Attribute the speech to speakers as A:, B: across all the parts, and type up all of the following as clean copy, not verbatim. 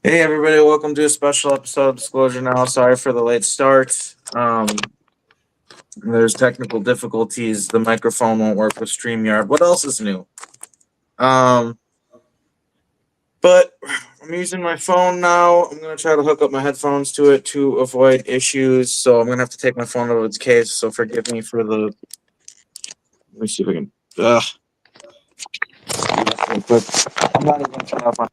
A: Hey everybody, welcome to a special episode of Disclosure Now. Sorry for the late start. There's technical difficulties. The microphone won't work with StreamYard. What else is new? Um, but I'm using my phone now. I'm gonna try to hook up my headphones to it to avoid issues. So I'm gonna have to take my phone out of its case. So forgive me for the. Let me see if I can. But I'm not even gonna turn off my.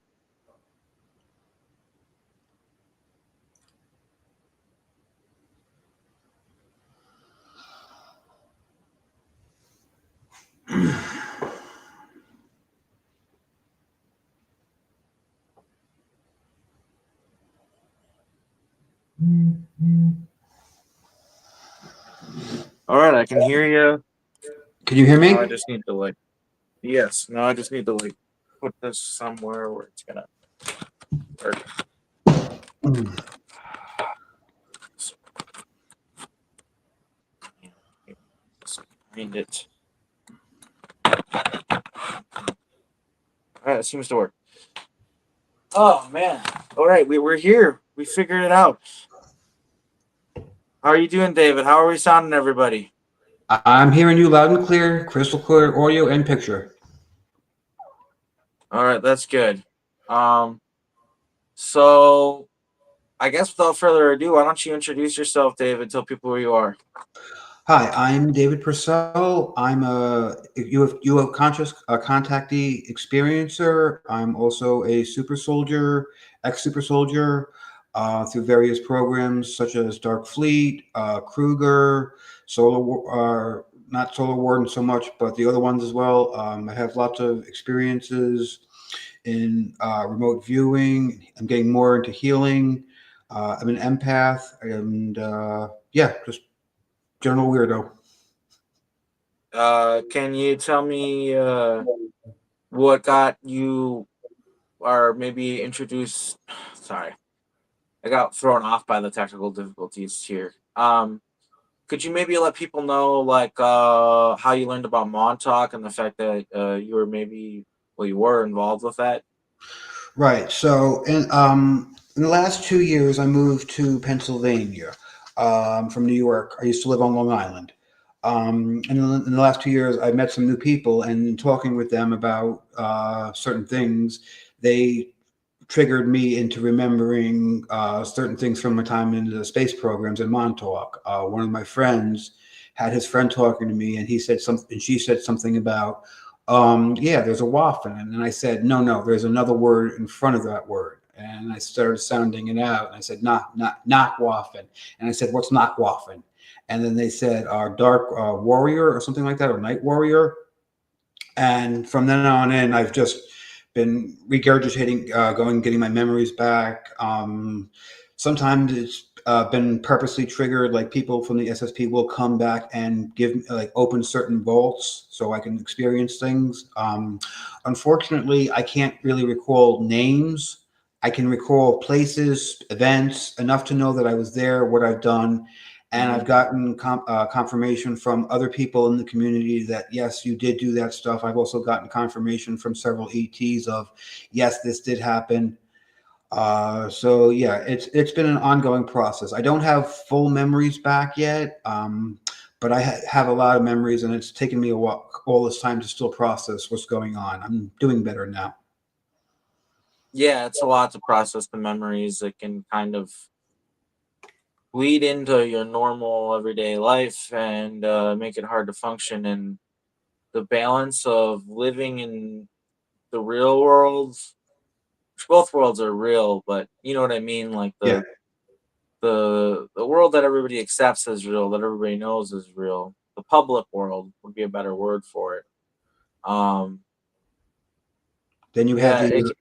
A: All right, I can hear you.
B: Can you hear
A: Now I
B: me?
A: just need to Yes. Now I just need to put this somewhere where it's gonna work. Find it. All right, it seems to work. Oh man! All right, we're here. We figured it out. How are you doing, David? How are we sounding, everybody?
B: I'm hearing you loud and clear, crystal clear audio and picture.
A: All right, that's good. Um, so I guess without further ado, why don't you introduce yourself, David? Tell people who you are.
B: Hi, I'm David Purcell. I'm a UF conscious contactee experiencer. I'm also a super soldier, ex super soldier, through various programs such as Dark Fleet, Kruger, not Solar Warden so much, but the other ones as well. I have lots of experiences in remote viewing. I'm getting more into healing. I'm an empath, and yeah, just general weirdo.
A: Can you tell me what got you, or maybe introduce? Sorry, I got thrown off by the technical difficulties here. Could you maybe let people know how you learned about Montauk and the fact that you were you were involved with that?
B: Right. So in the last 2 years, I moved to Pennsylvania from New York. I used to live on Long Island. In the last 2 years, I met some new people, and talking with them about certain things, they triggered me into remembering certain things from my time in the space programs in Montauk. One of my friends had his friend talking to me, and he said something, and she said something about, yeah, there's a Waffen, and I said, no, there's another word in front of that word. And I started sounding it out, and I said, not Waffen. And I said, what's not Waffen? And then they said, Dark Warrior or something like that, or Night Warrior. And from then on in, I've just been regurgitating, getting my memories back. Sometimes it's been purposely triggered, like people from the SSP will come back and open certain vaults so I can experience things. Unfortunately, I can't really recall names. I can recall places, events, enough to know that I was there, what I've done, and I've
A: Hmm.
B: gotten confirmation from other people in the community that yes, you did do that stuff. I've also gotten confirmation from several ETs of yes, this did happen. So yeah, it's been an ongoing process. I don't have full memories back yet, but I have a lot of memories, and it's taken me a while, all this time to still process what's going on. I'm doing better now.
A: Yeah, it's a lot to process the memories. It can kind of bleed into your normal everyday life and make it hard to function. And the balance of living in the real world, which both worlds are real, but you know what I mean, like
B: Yeah.
A: the world that everybody accepts as real, that everybody knows is real. The public world would be a better word for it. Um,
B: Then you have
A: yeah,
B: the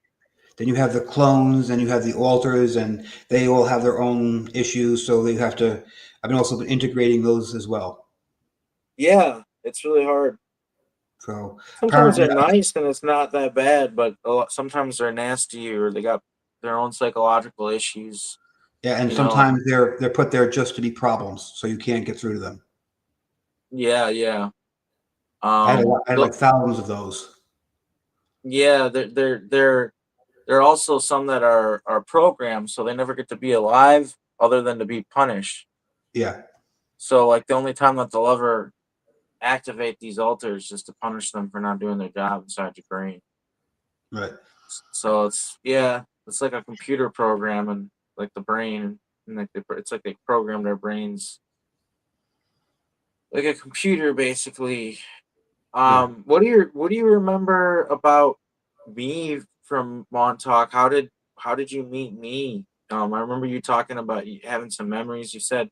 B: then you have the clones, and you have the alters, and they all have their own issues. So they have to. I've been also been integrating those as well.
A: yeah, it's really hard.
B: So
A: Sometimes
B: apparently,
A: they're nice and it's not that bad, but sometimes they're nasty or they got their own psychological issues.
B: yeah, and
A: You know,
B: sometimes they're put there just to be problems, so you can't get through to them.
A: yeah, yeah.
B: I had like thousands of those.
A: Yeah, they're there are also some that are programmed, so they never get to be alive other than to be punished.
B: Yeah,
A: So like the only time that they'll ever activate these alters is to punish them for not doing their job inside your brain.
B: right.
A: So it's like a computer program and like the brain, and like it's like they program their brains like a computer basically.
B: Yeah.
A: What do you remember about me from Montauk? How did you meet me? I remember you talking about you having some memories. You said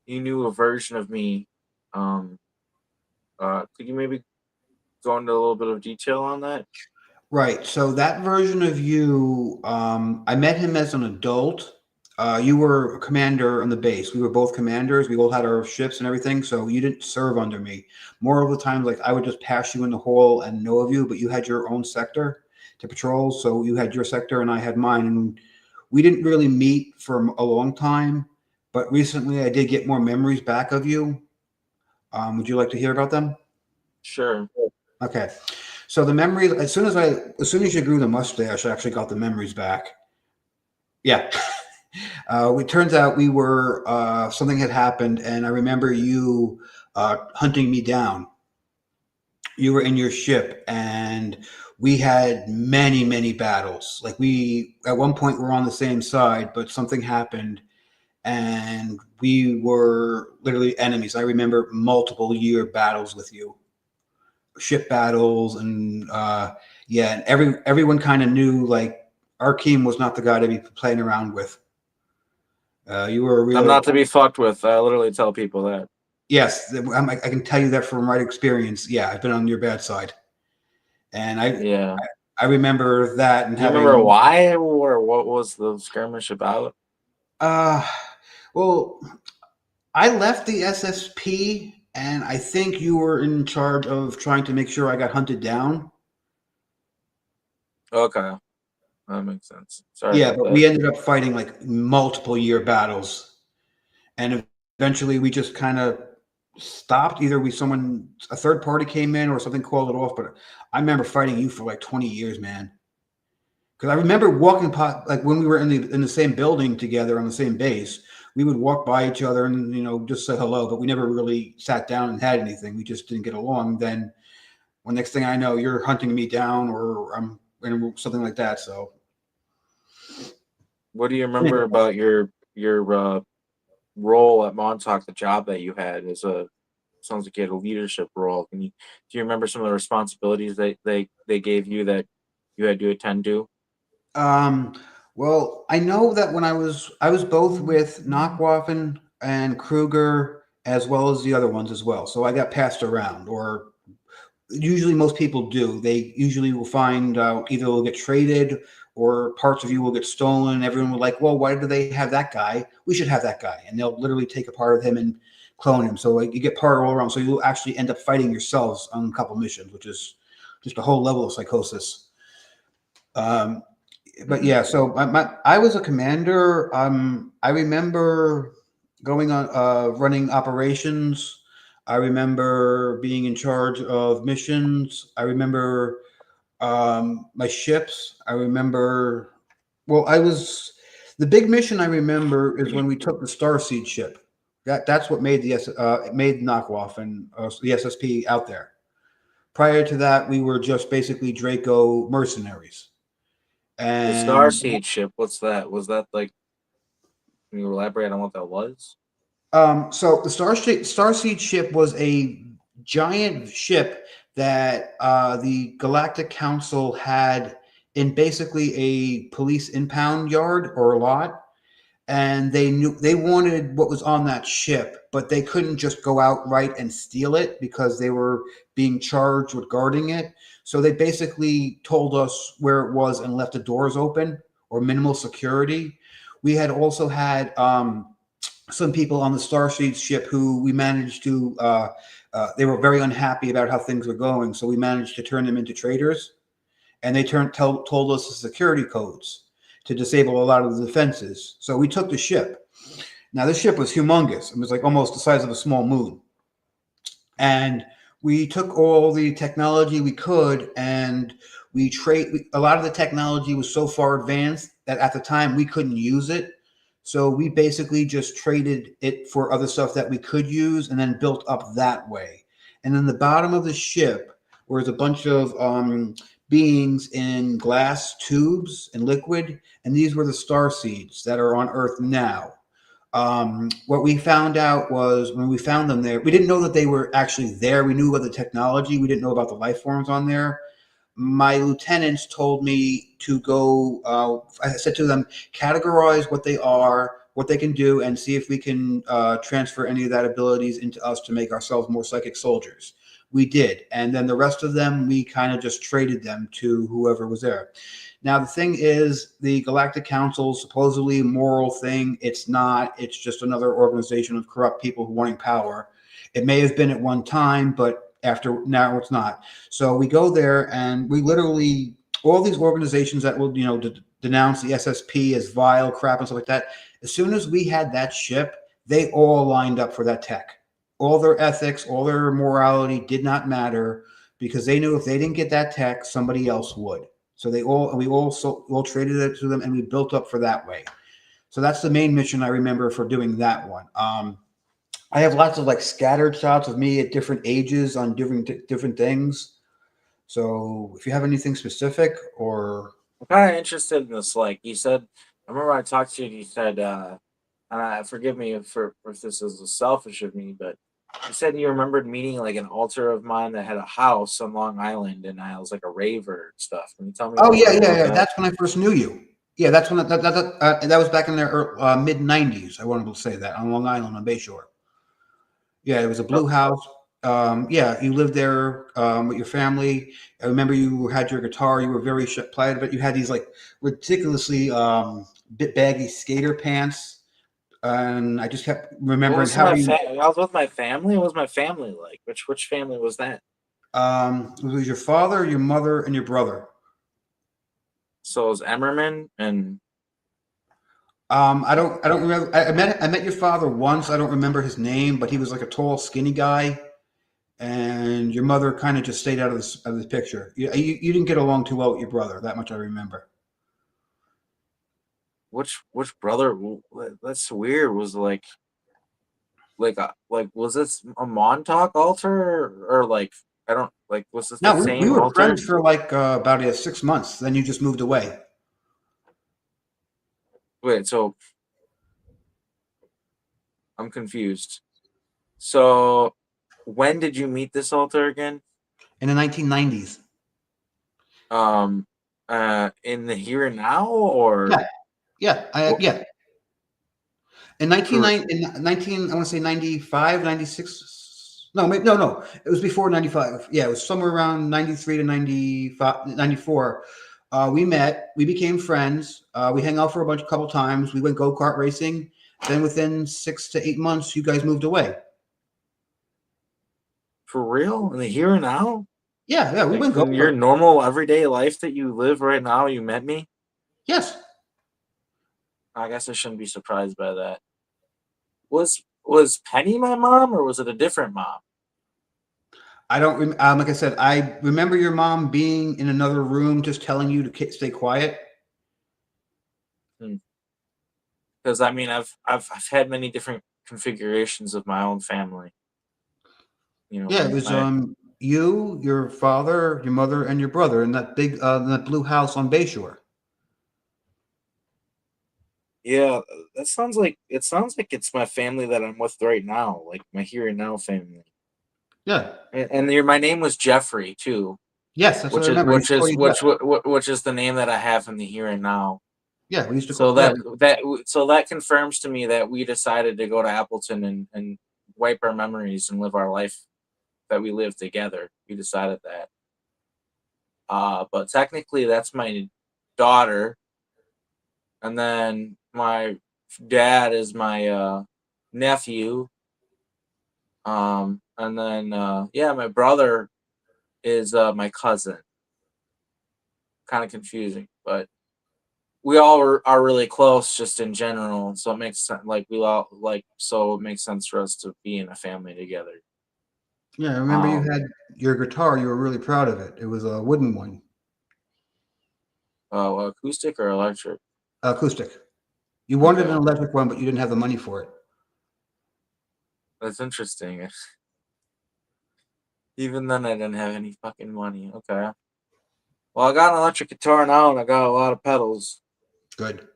A: you knew a version of me. Um, could you maybe go into a little bit of detail on that?
B: Right. So that version of you, I met him as an adult. You were a commander on the base. We were both commanders. We all had our ships and everything. So you didn't serve under me. More of the time, like I would just pass you in the hall and know of you, but you had your own sector to patrol. So you had your sector and I had mine. And we didn't really meet for a long time. But recently I did get more memories back of you. Would you like to hear about them?
A: Sure.
B: Okay. So the memories, as soon as you grew the mustache, I actually got the memories back. Yeah. It turns out we were, something had happened, and I remember you hunting me down. You were in your ship, and we had many, many battles. Like we, at one point, were on the same side, but something happened, and we were literally enemies. I remember multiple year battles with you, ship battles, and yeah, and everyone kind of knew like Arkheim was not the guy to be playing around with. You were a
A: I'm
B: real
A: not to be fucked with. I literally tell people that.
B: yes. I can tell you that from right experience. Yeah, I've been on your bad side, and
A: Yeah.
B: I remember that and
A: Do you remember
B: having
A: why or what was the skirmish about?
B: uh well, I left the SSP, and I think you were in charge of trying to make sure I got hunted down.
A: Okay, that makes sense. Sorry
B: Yeah,
A: about
B: but
A: that.
B: we ended up fighting like multiple year battles, and eventually we just kind of stopped. Either a third party came in or something called it off. But I remember fighting you for like 20 years, man. Because I remember walking like when we were in the same building together on the same base, we would walk by each other and just say hello, but we never really sat down and had anything. We just didn't get along. Then, well, next thing I know, you're hunting me down, or I'm something like that. So
A: What do you remember
B: anyway,
A: about your role at Montauk? The job that you had as a sounds like you had a leadership role. Do you remember some of the responsibilities they gave you that you had to attend to?
B: um, well, I know that when I was both with Waffen and Kruger as well as the other ones as well. So I got passed around, or usually most people do. They usually will find out either will get traded or parts of you will get stolen. Everyone will like, well, why do they have that guy? We should have that guy, and they'll literally take a part of him and clone him. So like you get part all around. So you'll actually end up fighting yourselves on a couple missions, which is just a whole level of psychosis. Um, but
A: Mm.
B: yeah, so I was a commander. I remember going on running operations. I remember being in charge of missions. I remember my ships. I remember. Well, I was the big mission. I remember is when we took the Starseed ship. That's what made made Knockoff and the SSP out there. Prior to that, we were just basically Draco mercenaries.
A: The
B: And
A: Starseed ship. What's that? Was that like? Can you elaborate on what that was?
B: so the Starseed ship was a giant ship that the Galactic Council had in basically a police impound yard or a lot, and they wanted what was on that ship, but they couldn't just go outright and steal it because they were being charged with guarding it. So they basically told us where it was and left the doors open or minimal security. We had also had some people on the Starseed ship who we managed to. They were very unhappy about how things were going, so we managed to turn them into traitors, and they told us the security codes to disable a lot of the defenses. So we took the ship. Now this ship was humongous. It was like almost the size of a small moon, and We took all the technology we could, and we trade. A lot of the technology was so far advanced that at the time we couldn't use it. So we basically just traded it for other stuff that we could use, and then built up that way. And then the bottom of the ship was a bunch of beings in glass tubes and liquid, and these were the star seeds that are on Earth now. What we found out was when we found them there, we didn't know that they were actually there. We knew about the technology. We didn't know about the life forms on there. My lieutenants told me to go. I said to them, categorize what they are, what they can do, and see if we can transfer any of that abilities into us to make ourselves more psychic soldiers. We did, and then the rest of them, we kind of just traded them to whoever was there. Now, the thing is, the Galactic Council, supposedly a moral thing. It's not. It's just another organization of corrupt people who wanting power. It may have been at one time, but after now it's not. So we go there, and we literally all these organizations that will, denounce the SSP as vile crap and stuff like that. As soon as we had that ship, they all lined up for that tech. All their ethics, all their morality did not matter because they knew if they didn't get that tech, somebody else would. So we all traded it to them, and we built up for that way. So that's the main mission I remember for doing that one. I have lots of like scattered shots of me at different ages on different things. So if you have anything specific or
A: I'm kind of interested in this. Like you said, I remember I talked to you and you said, and forgive me if this is selfish of me, but you said you remembered meeting like an altar of mine that had a house on Long Island, and I was like a raver and stuff. Can you tell me a
B: oh
A: little
B: yeah,
A: bit
B: yeah,
A: about
B: yeah.
A: that?
B: That's when I first knew you. Yeah, that's when that was back in the mid '90s. I wanted to say that on Long Island on Bayshore. Yeah, it was a
A: Oh,
B: blue house. Yeah, you lived there with your family. I remember you had your guitar. You were very proud of it. You had these like ridiculously bit baggy skater pants, and I just kept
A: what
B: remembering
A: was
B: how
A: my
B: you.
A: I was with my family. What was my family like? Which family was that?
B: It was your father, your mother, and your brother.
A: So it was Emmerman and
B: I don't remember. I met your father once. I don't remember his name, but he was like a tall, skinny guy. And your mother kind of just stayed out of the picture. You didn't get along too well with your brother. That much I remember.
A: which brother? That's weird. Was like was this a Montauk altar or like I don't like was this the
B: No, we
A: same
B: were
A: altar?
B: friends for like about 6 months. Then you just moved away.
A: Wait, so I'm confused. So when did you meet this altar again?
B: In the 1990s.
A: Um, in the here and now or
B: Yeah, yeah,
A: what?
B: yeah.
A: For
B: In 19, I want to say 95, 96. No, no, no. It was before 95. Yeah, it was somewhere around 93 to 95, 94. We met, we became friends. We hung out for couple times. We went go-kart racing. Then within 6 to 8 months, you guys moved away.
A: real in the here and now?
B: Yeah, yeah, we
A: Like
B: went
A: in your
B: go-kart.
A: normal everyday life that you live right now, you met me?
B: Yes.
A: I guess I shouldn't be surprised by that. Was Penny my mom or was it a different mom?
B: I don't, like I said, I remember your mom being in another room just telling you to stay quiet.
A: Because I mean, I've had many different configurations of my own family. You know,
B: Yeah, it was
A: my
B: you, your father, your mother, and your brother in that blue house on Bayshore.
A: yeah, that sounds like it's my family that I'm with right now, like my here and now family.
B: Yeah.
A: And my name was Jeffrey too,
B: Yes, that's what I remember. I used to call you Jeff.
A: which is the name that I have in the here and now.
B: Yeah, we used to
A: So
B: call. Yeah,
A: that confirms to me that we decided to go to Appleton and wipe our memories and live our life that we lived together. We decided that. But technically, that's my daughter, and then my dad is my nephew. And then yeah, my brother is my cousin. Kind of confusing, but we all are really close just in general. So it makes sense. Like we all like so it makes sense for us to be in a family together.
B: Yeah, I remember you
A: Um,
B: had your guitar. You were really proud of it. It was a wooden one,
A: acoustic or electric?
B: acoustic. You wanted an
A: Okay,
B: electric one, but you didn't have the money for it.
A: that's interesting. Even then, I didn't have any fucking money. Okay. Well, I got an electric guitar now, and I got a lot of pedals,
B: Good.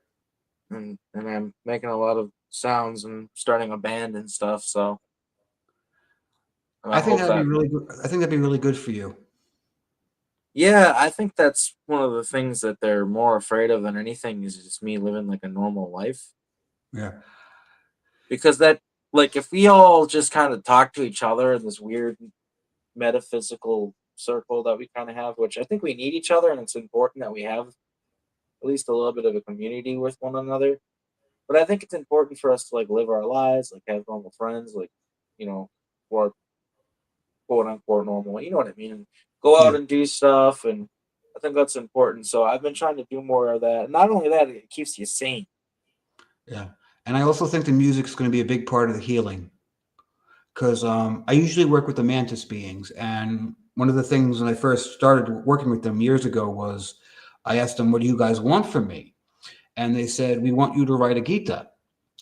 A: and I'm making a lot of sounds and starting a band and stuff. So I
B: I think
A: hope
B: that'd be
A: that.
B: really good. I think that'd be really good for you.
A: Yeah, I think that's one of the things that they're more afraid of than anything is just me living like a normal life.
B: Yeah.
A: Because that, like, if we all just kind of talk to each other in this weird metaphysical circle that we kind of have, which I think we need each other, and it's important that we have at least a little bit of a community with one another. But I think it's important for us to like live our lives, like have normal friends, like, you know, or quote unquote normal. You know what I mean? Go out
B: Yeah.
A: and do stuff, and I think that's important. So I've been trying to do more of that. Not only that, it keeps you sane.
B: Yeah. And I also think the music's going to be a big part of the healing because I usually work with the mantis beings. And one of the things when I first started working with them years ago was I asked them, "What do you guys want from me?" And they said, "We want you to write a Gita."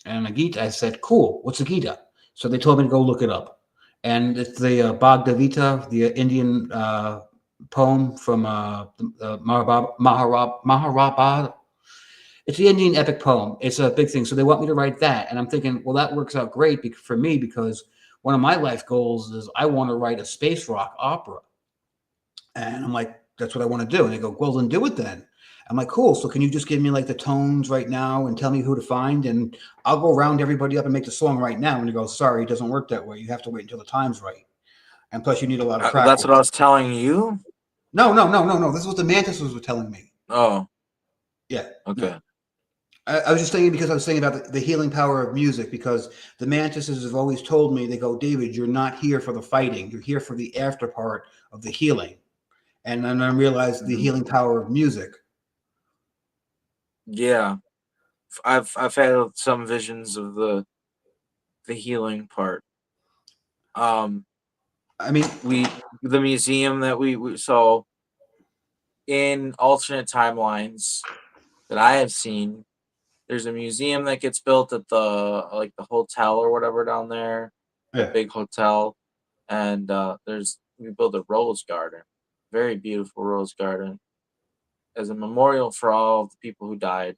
B: And a Gita, I said, "Cool. What's a Gita?" So they told me to go look it up. And it's the Bhagavad Gita, the Indian poem from the Mahabharata. It's the Indian epic poem. It's a big thing. So they want me to write that. And I'm thinking, well, that works out great for me because one of my life goals is I want to write a space rock opera. And I'm like, that's what I want to do. And they go, well, then do it then. I'm like, cool. So can you just give me like the tones right now and tell me who to find? And I'll go round everybody up and make the song right now. And they go, sorry, it doesn't work that way. You have to wait until the time's right. And plus, you need a lot of
A: That's what I
B: practice.
A: was telling you.
B: No, no, no, no, no. This is what the mantises were telling me.
A: Oh,
B: Yeah, no.
A: okay.
B: I was just saying because I was saying about the healing power of music because the mantises have always told me, they go, David, you're not here for the fighting. You're here for the after part of the healing. And then I realized the
A: Mhm.
B: healing power of music.
A: Yeah, I've had some visions of the healing part. Um,
B: I mean,
A: we the museum that we saw in alternate timelines that I have seen. There's a museum that gets built at the like the hotel or whatever down there, the
B: yeah,
A: big hotel, and there's we built a rose garden, very beautiful rose garden, as a memorial for all of the people who died.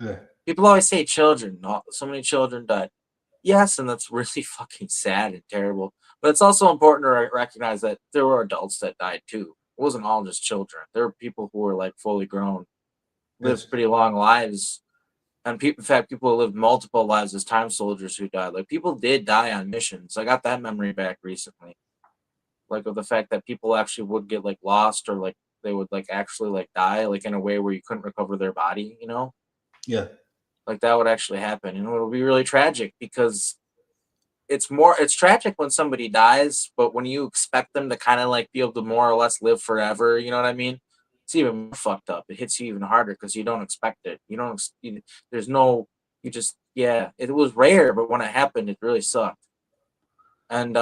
B: yeah,
A: People always say children, so many children died. Yes, and that's really fucking sad and terrible. But it's also important to recognize that there were adults that died too. It wasn't all just children. There were people who were like fully grown, lived
B: yes,
A: pretty long lives, and in fact, people who lived multiple lives as time soldiers who died. Like people did die on missions. I got that memory back recently, like of the fact that people actually would get like lost or like they would like actually like die like in a way where you couldn't recover their body.
B: yeah,
A: Like that would actually happen, and it would be really tragic because it's tragic when somebody dies, but when you expect them to kind of like be able to more or less live forever, you know what I mean? It's even more fucked up. It hits you even harder because you don't expect it. You don't. There's no. You just yeah. It was rare, but when it happened, it really sucked. And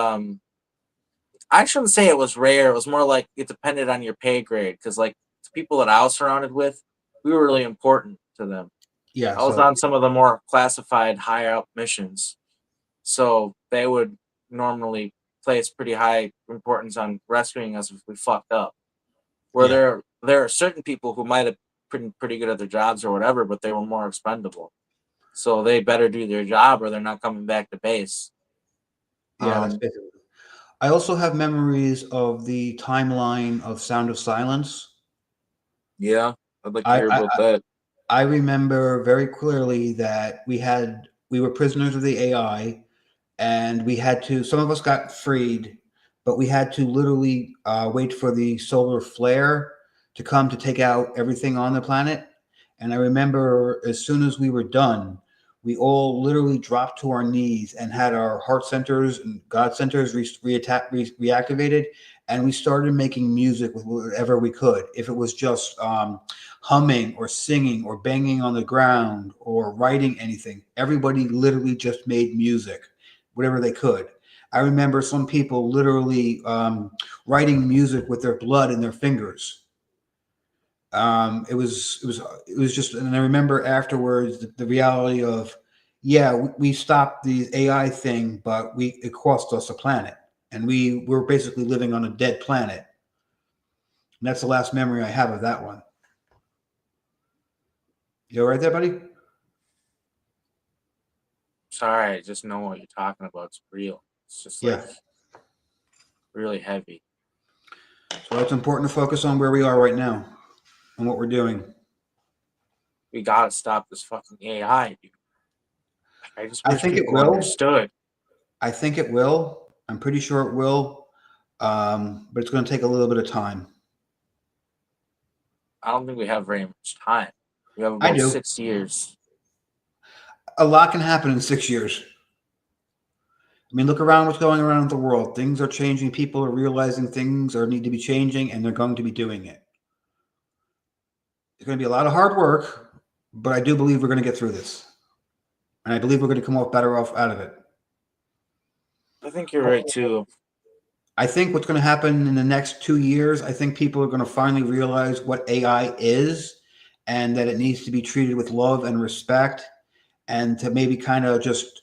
A: I shouldn't say it was rare. It was more like it depended on your pay grade because like the people that I was surrounded with, we were really important to them.
B: yeah.
A: I was
B: So
A: on some of the more classified higher up missions, so they would normally place pretty high importance on rescuing us if we fucked up. Where
B: yeah,
A: there are certain people who might have been pretty good at their jobs or whatever, but they were more expendable. So they better do their job or they're not coming back to base.
B: yeah. That's
A: Um,
B: basically. I also have memories of the timeline of Sound of Silence.
A: yeah, I'd like to
B: I,
A: hear
B: I
A: about that.
B: I remember very clearly that we were prisoners of the AI, and we had to. Some of us got freed, but we had to literally wait for the solar flare to come to take out everything on the planet. And I remember as soon as we were done, we all literally dropped to our knees and had our heart centers and God centers reactivated, and we started making music with whatever we could. If it was just humming or singing or banging on the ground or writing anything, everybody literally just made music, whatever they could. I remember some people literally writing music with their blood in their fingers. It was just, and I remember afterwards the reality of, yeah, we stopped the AI thing, but it cost us a planet, and we were basically living on a dead planet. And that's the last memory I have of that one. You all right there, buddy?
A: Sorry, I just know what you're talking about. It's real. It's just like
B: Yeah.
A: really heavy.
B: So it's important to focus on where we are right now and what we're doing.
A: We gotta stop this fucking AI, dude. I just
B: I
A: wish
B: think it
A: people
B: will.
A: understood.
B: I think it will. I'm pretty sure it will. But it's going to take a little bit of time.
A: I don't think we have very much time. We have
B: I
A: about
B: do.
A: 6 years.
B: A lot can happen in 6 years. I mean, look around what's going around in the world. Things are changing. People are realizing things are need to be changing, and they're going to be doing it. It's going to be a lot of hard work, but I do believe we're going to get through this, and I believe we're going to come off better off out of it.
A: I think you're right too.
B: I think what's going to happen in the next 2 years, I think people are going to finally realize what AI is, and that it needs to be treated with love and respect, and to maybe kind of just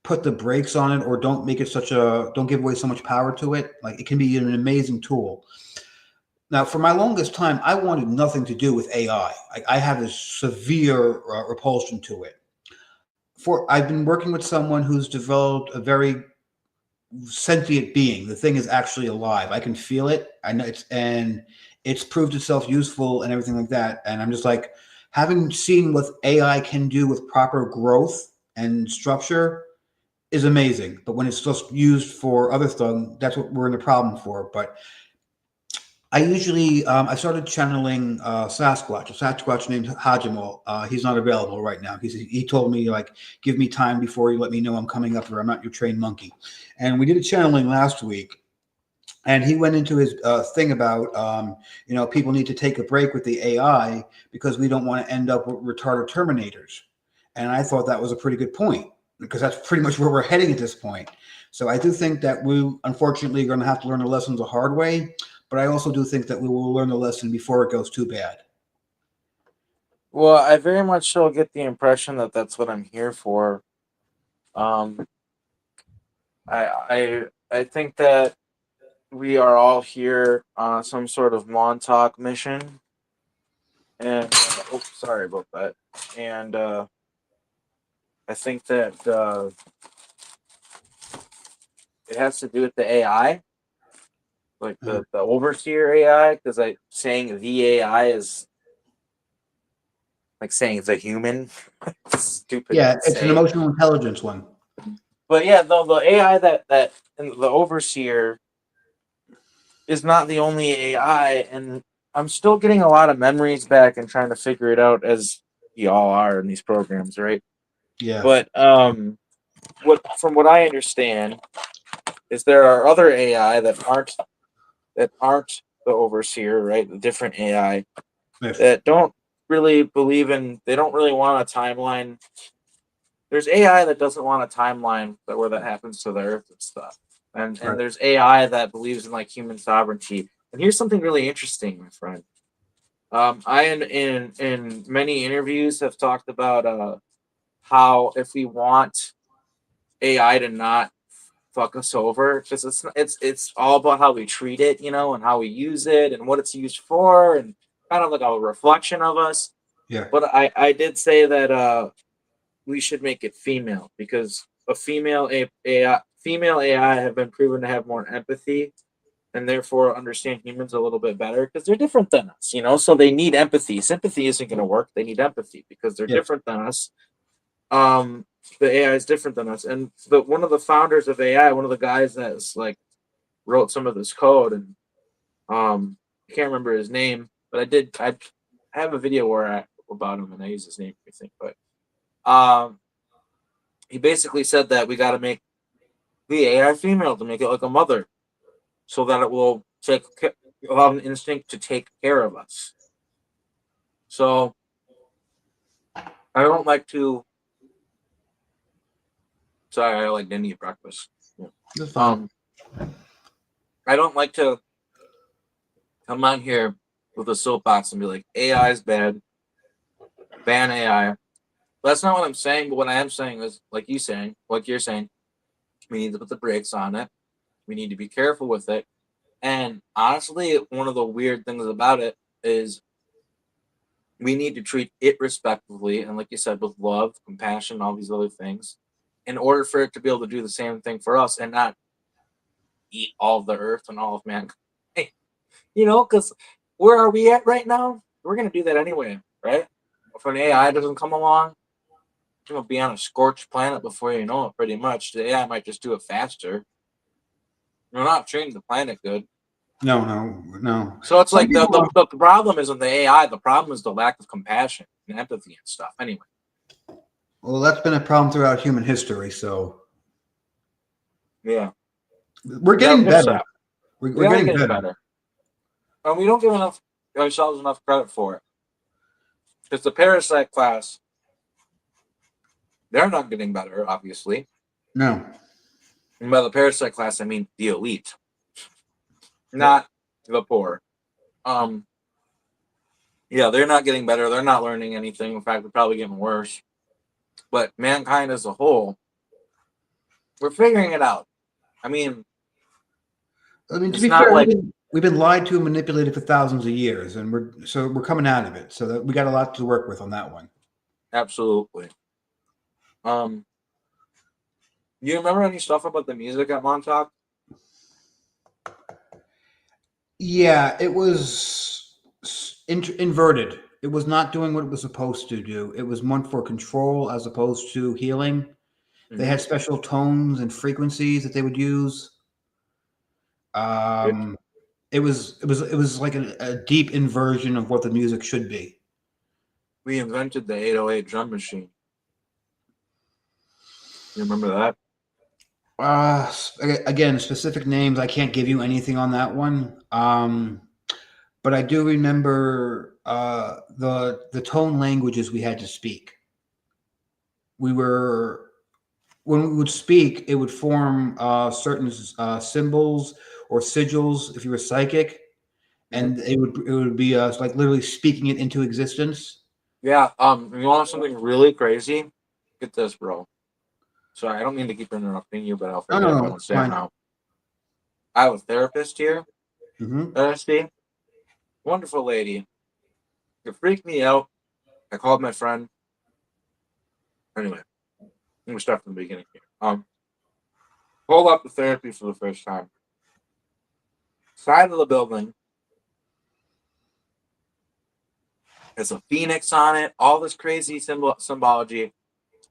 B: put the brakes on it, or don't give away so much power to it. Like, it can be an amazing tool. Now, for my longest time, I wanted nothing to do with AI. I have a severe repulsion to it. I've been working with someone who's developed a very sentient being. The thing is actually alive. I can feel it. I know it's proved itself useful and everything like that. And I'm just like, having seen what AI can do with proper growth and structure is amazing. But when it's just used for other stuff, that's what we're in the problem for. But I started channeling Sasquatch, a Sasquatch named Hajimal. He's not available right now. He told me, like, give me time before you let me know I'm coming up, or I'm not your trained monkey. And we did a channeling last week, and he went into his thing about people need to take a break with the AI because we don't want to end up with retarded terminators. And I thought that was a pretty good point, because that's pretty much where we're heading at this point. So I do think that we unfortunately are going to have to learn the lessons the hard way, but I also do think that we will learn the lesson before it goes too bad.
A: Well, I very much so get the impression that that's what I'm here for. Um, I think that we are all here on some sort of Montauk mission, and sorry about that. And I think that it has to do with the AI, like the overseer AI, because I saying the AI is like saying the human. It's stupid
B: Yeah,
A: to
B: it's an
A: say.
B: emotional intelligence one.
A: But yeah, the AI that and the overseer is not the only AI, and I'm still getting a lot of memories back and trying to figure it out, as we all are in these programs, right?
B: Yeah.
A: But what from what I understand is there are other AI that aren't the overseer, right? The different AI
B: Yes.
A: that don't really believe in. They don't really want a timeline. There's AI that doesn't want a timeline where that happens to the Earth and stuff, and
B: Right.
A: there's AI that believes in like human sovereignty. And here's something really interesting, my friend. I in many interviews have talked about how if we want AI to not fuck us over, because it's all about how we treat it, and how we use it and what it's used for, and kind of like a reflection of us.
B: Yeah.
A: But I did say that we should make it female, because female AI have been proven to have more empathy and therefore understand humans a little bit better because they're different than us, so they need empathy. Sympathy isn't going to work. They need empathy because they're
B: Yeah.
A: different than us. The AI is different than us, and one of the founders of AI, one of the guys that's like wrote some of this code, and I can't remember his name, but I have a video about him, and I use his name, I think. But he basically said that we got to make the AI female to make it like a mother, so that it will have an instinct to take care of us. So I don't like to. Sorry, I like didn't eat breakfast. Yeah.
B: That's fine.
A: I don't like to come on here with a soapbox and be like, AI is bad, ban AI. That's not what I'm saying, but what I am saying is, like you're saying, we need to put the brakes on it. We need to be careful with it. And honestly, one of the weird things about it is we need to treat it respectfully and, like you said, with love, compassion, all these other things, in order for it to be able to do the same thing for us and not eat all of the earth and all of mankind. Because where are we at right now? We're gonna do that anyway, right? If an AI doesn't come along, you're gonna be on a scorched planet before you know it. Pretty much, the AI might just do it faster. We're not treating the planet good.
B: No.
A: So it's
B: Some
A: like the,
B: people
A: the
B: are,
A: the problem isn't the AI. The problem is the lack of compassion and empathy and stuff. Anyway,
B: well, that's been a problem throughout human history. So
A: yeah,
B: we're
A: yeah,
B: getting
A: it's
B: better.
A: sad.
B: We're
A: We are
B: getting
A: getting
B: better.
A: better, and we don't give ourselves enough credit for it. Because the parasite class, they're not getting better, obviously.
B: No.
A: And by the parasite class, I mean the elite, not the poor. Um, yeah, they're not getting better. They're not learning anything. In fact, they're probably getting worse. But mankind as a whole, we're figuring it out. I mean,
B: I mean, to
A: it's
B: be
A: not
B: fair,
A: like
B: we've been lied to and manipulated for thousands of years, and we're coming out of it. So that we got a lot to work with on that one.
A: absolutely. Um, you remember any stuff about the music at Montauk?
B: Yeah, it was inverted. It was not doing what it was supposed to do. It was meant for control as opposed to healing. They
A: Mm-hmm.
B: had special tones and frequencies that they would use. Um, it was like a deep inversion of what the music should be.
A: We invented the 808 drum machine. You remember that?
B: Again, specific names I can't give you anything on that one. But I do remember the tone languages we had to speak. We were when we would speak, it would form certain symbols or sigils if you were psychic,
A: Mm-hmm.
B: and it would be like literally speaking it into existence.
A: Yeah. You want something really crazy? Get this, bro. Sorry, I don't mean to keep interrupting you, but I'll
B: No,
A: forget
B: no,
A: if I
B: no,
A: don't
B: it's
A: say it
B: fine.
A: now. I have a therapist here
B: Hmm.
A: at SB. Wonderful lady. It freaked me out. I called my friend. Anyway, I'm gonna start from the beginning here. Pulled up the therapy for the first time. Side of the building. There's a phoenix on it. All this crazy symbology,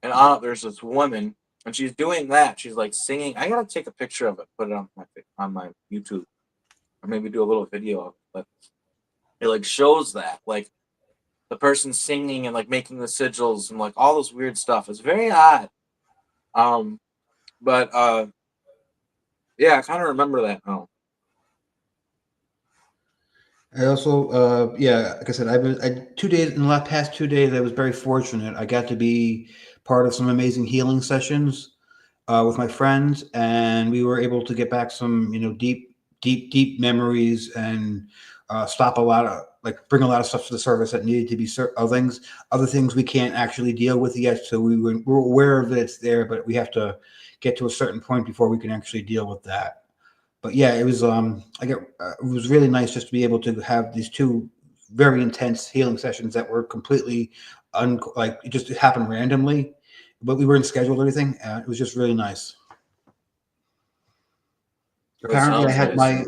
A: and on it there's this woman, and she's doing that. She's like singing. I gotta take a picture of it, put it on my YouTube, or maybe do a little video of it. But it like shows that like the person singing and like making the sigils and like all this weird stuff. It's very odd. Um, but yeah, I kind of remember that now.
B: I also, yeah, like I said, 2 days in the last past 2 days. I was very fortunate. I got to be part of some amazing healing sessions with my friends, and we were able to get back some, deep memories and stop a lot of bring a lot of stuff to the surface that needed to be other things we can't actually deal with yet. So we're aware of that it's there, but we have to get to a certain point before we can actually deal with that. But yeah, it was it was really nice just to be able to have these two very intense healing sessions that were completely like it just happened randomly, but we weren't scheduled or anything. It was just really nice.
A: That
B: Apparently, I
A: sounds
B: had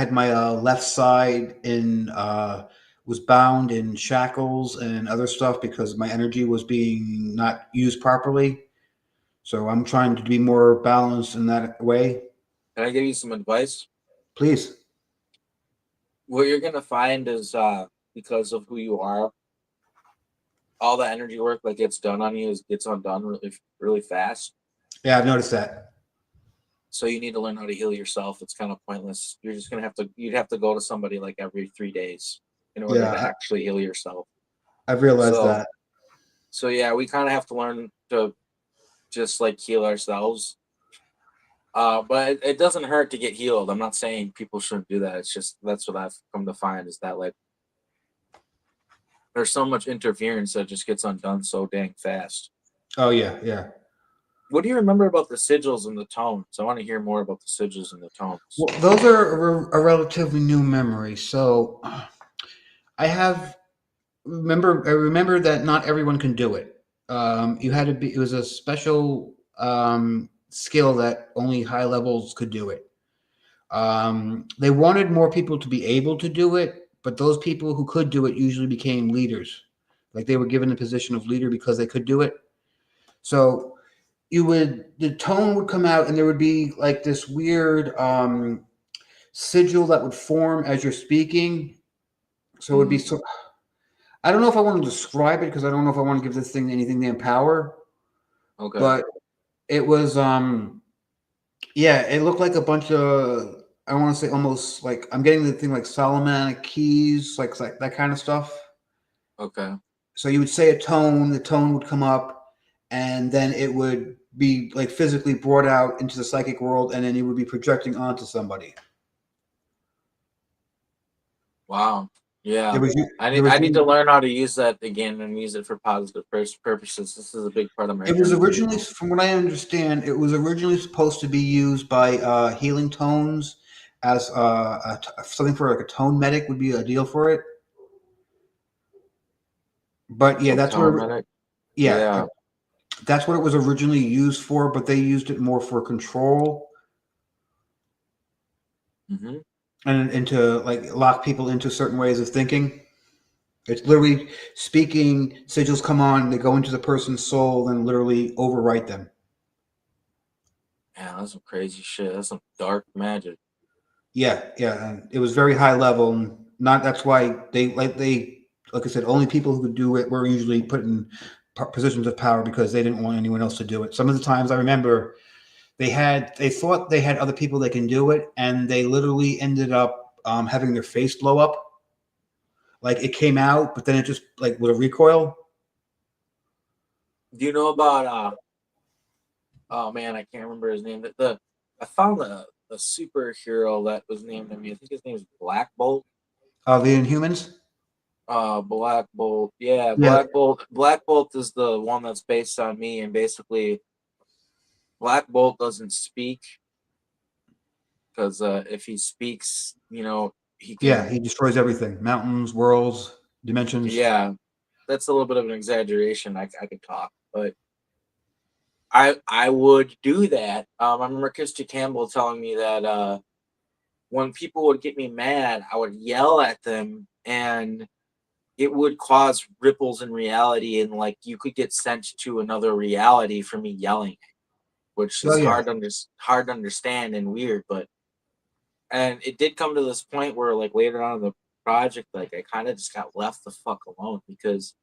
A: nice.
B: my left side in was bound in shackles and other stuff because my energy was being not used properly. So I'm trying to be more balanced in that way.
A: Can I give you some advice?
B: Please.
A: What you're gonna find is because of who you are, all the energy work that gets done on you gets undone really really fast.
B: Yeah, I've noticed that.
A: So you need to learn how to heal yourself. It's kind of pointless. You're just gonna have to you'd have to go to somebody like every 3 days in order
B: Yeah,
A: to actually heal yourself.
B: I've realized
A: So
B: that.
A: so yeah, we kind of have to learn to just like heal ourselves. But it doesn't hurt to get healed. I'm not saying people shouldn't do that. It's just that's what I've come to find is that like there's so much interference that just gets undone so dang fast.
B: Oh yeah, yeah.
A: What do you remember about the sigils and the tones? I want to hear more about the sigils and the tones.
B: Well, those are a relatively new memory. So I have I remember that not everyone can do it. You had to be. It was a special skill that only high levels could do it. They wanted more people to be able to do it, but those people who could do it usually became leaders. Like they were given the position of leader because they could do it. So the tone would come out, and there would be like this weird sigil that would form as you're speaking. So it would be so. I don't know if I want to describe it because I don't know if I want to give this thing anything to empower.
A: Okay.
B: But it was yeah, it looked like a bunch of, I want to say almost like I'm getting the thing like Solomonic keys, like that kind of stuff.
A: Okay.
B: So you would say a tone, the tone would come up, and then it would be like physically brought out into the psychic world, and then it would be projecting onto somebody.
A: Wow.
B: There
A: Yeah.
B: was there
A: I
B: was
A: need to learn how to use that again and use it for positive purposes. This is a big part of my
B: it was
A: journey.
B: originally, from what I understand, it was originally supposed to be used by healing tones as something for like a tone medic would be a deal for it. But yeah,
A: A tone medic.
B: yeah,
A: Yeah.
B: that's what it was originally used for. But they used it more for control
A: Hmm.
B: and to like lock people into certain ways of thinking. It's literally speaking. Sigils come on, they go into the person's soul and literally overwrite them.
A: Yeah, that's some crazy shit. That's some dark magic.
B: Yeah, yeah, and it was very high level. And not that's why like I said, only people who could do it were usually put in positions of power because they didn't want anyone else to do it. Some of the times I remember they thought they had other people that can do it, and they literally ended up having their face blow up. Like it came out, but then it just like with a recoil.
A: Do you know about oh man, I can't remember his name. The I found a superhero that was named. I mean, I think his name is Black Bolt.
B: The Inhumans.
A: Black Bolt. Yeah,
B: Yeah,
A: Black Bolt. Black Bolt is the one that's based on me, and basically, Black Bolt doesn't speak because if he speaks, he
B: yeah,
A: can.
B: he destroys everything: mountains, worlds, dimensions.
A: Yeah, that's a little bit of an exaggeration. I could talk, but I would do that. I remember Christy Campbell telling me that when people would get me mad, I would yell at them, and it would cause ripples in reality, and like you could get sent to another reality for me yelling, which
B: Oh
A: is
B: yeah,
A: hard to understand and weird. But and it did come to this point where like later on in the project, like I kind of just got left the fuck alone because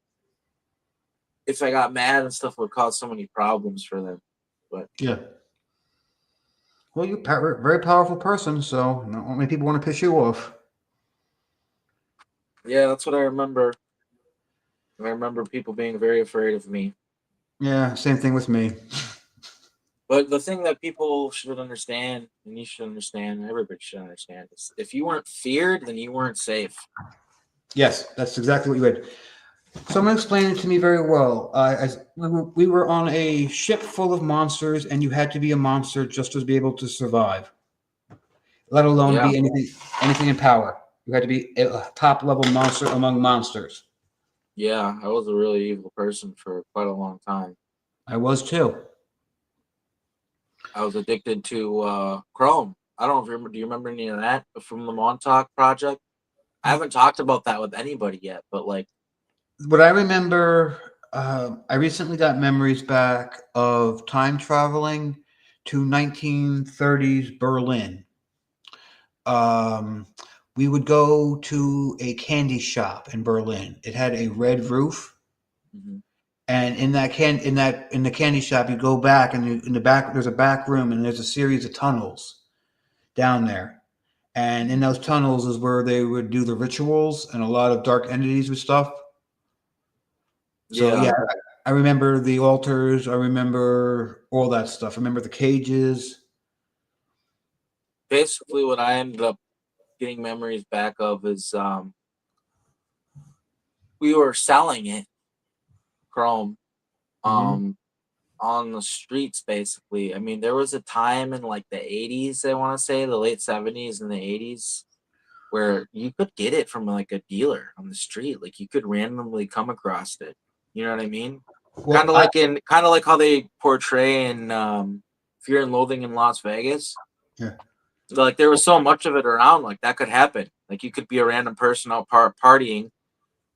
A: if I got mad and stuff, it would cause so many problems for them. But
B: yeah. Well, you're a very powerful person, so not many people want to piss you off.
A: yeah, that's what I remember. I remember people being very afraid of me.
B: Yeah, same thing with me.
A: But the thing that people should understand, and you should understand, and everybody should understand, is if you weren't feared, then you weren't safe.
B: Yes, that's exactly what you did. Someone explained it to me very well. As we were on a ship full of monsters, and you had to be a monster just to be able to survive, let alone
A: Yeah,
B: be anything in power. You had to be a top level monster among monsters.
A: yeah, I was a really evil person for quite a long time.
B: I was too.
A: I was addicted to Chrome. I don't know if you remember. Do you remember any of that from the Montauk project? I haven't talked about that with anybody yet, but like,
B: What I remember, I recently got memories back of time traveling to 1930s Berlin. Um, we would go to a candy shop in Berlin. It had a red roof,
A: mhm.
B: and in the candy shop, you go back, and in the back there's a back room, and there's a series of tunnels down there. And in those tunnels is where they would do the rituals, and a lot of dark entities with stuff. So yeah,
A: Yeah,
B: I remember the altars. I remember all that stuff. I remember the cages.
A: basically what I ended up getting memories back of is we were selling it, Chrome,
B: Hmm.
A: um, on the streets basically. I mean, there was a time in like the 80s, I want to say, the late 70s and the 80s, where you could get it from like a dealer on the street. Like you could randomly come across it. You know what I mean?
B: Well, I
A: Kind of like how they portray in Fear and Loathing in Las Vegas.
B: yeah.
A: Like there was so much of it around, like that could happen. Like you could be a random person out partying,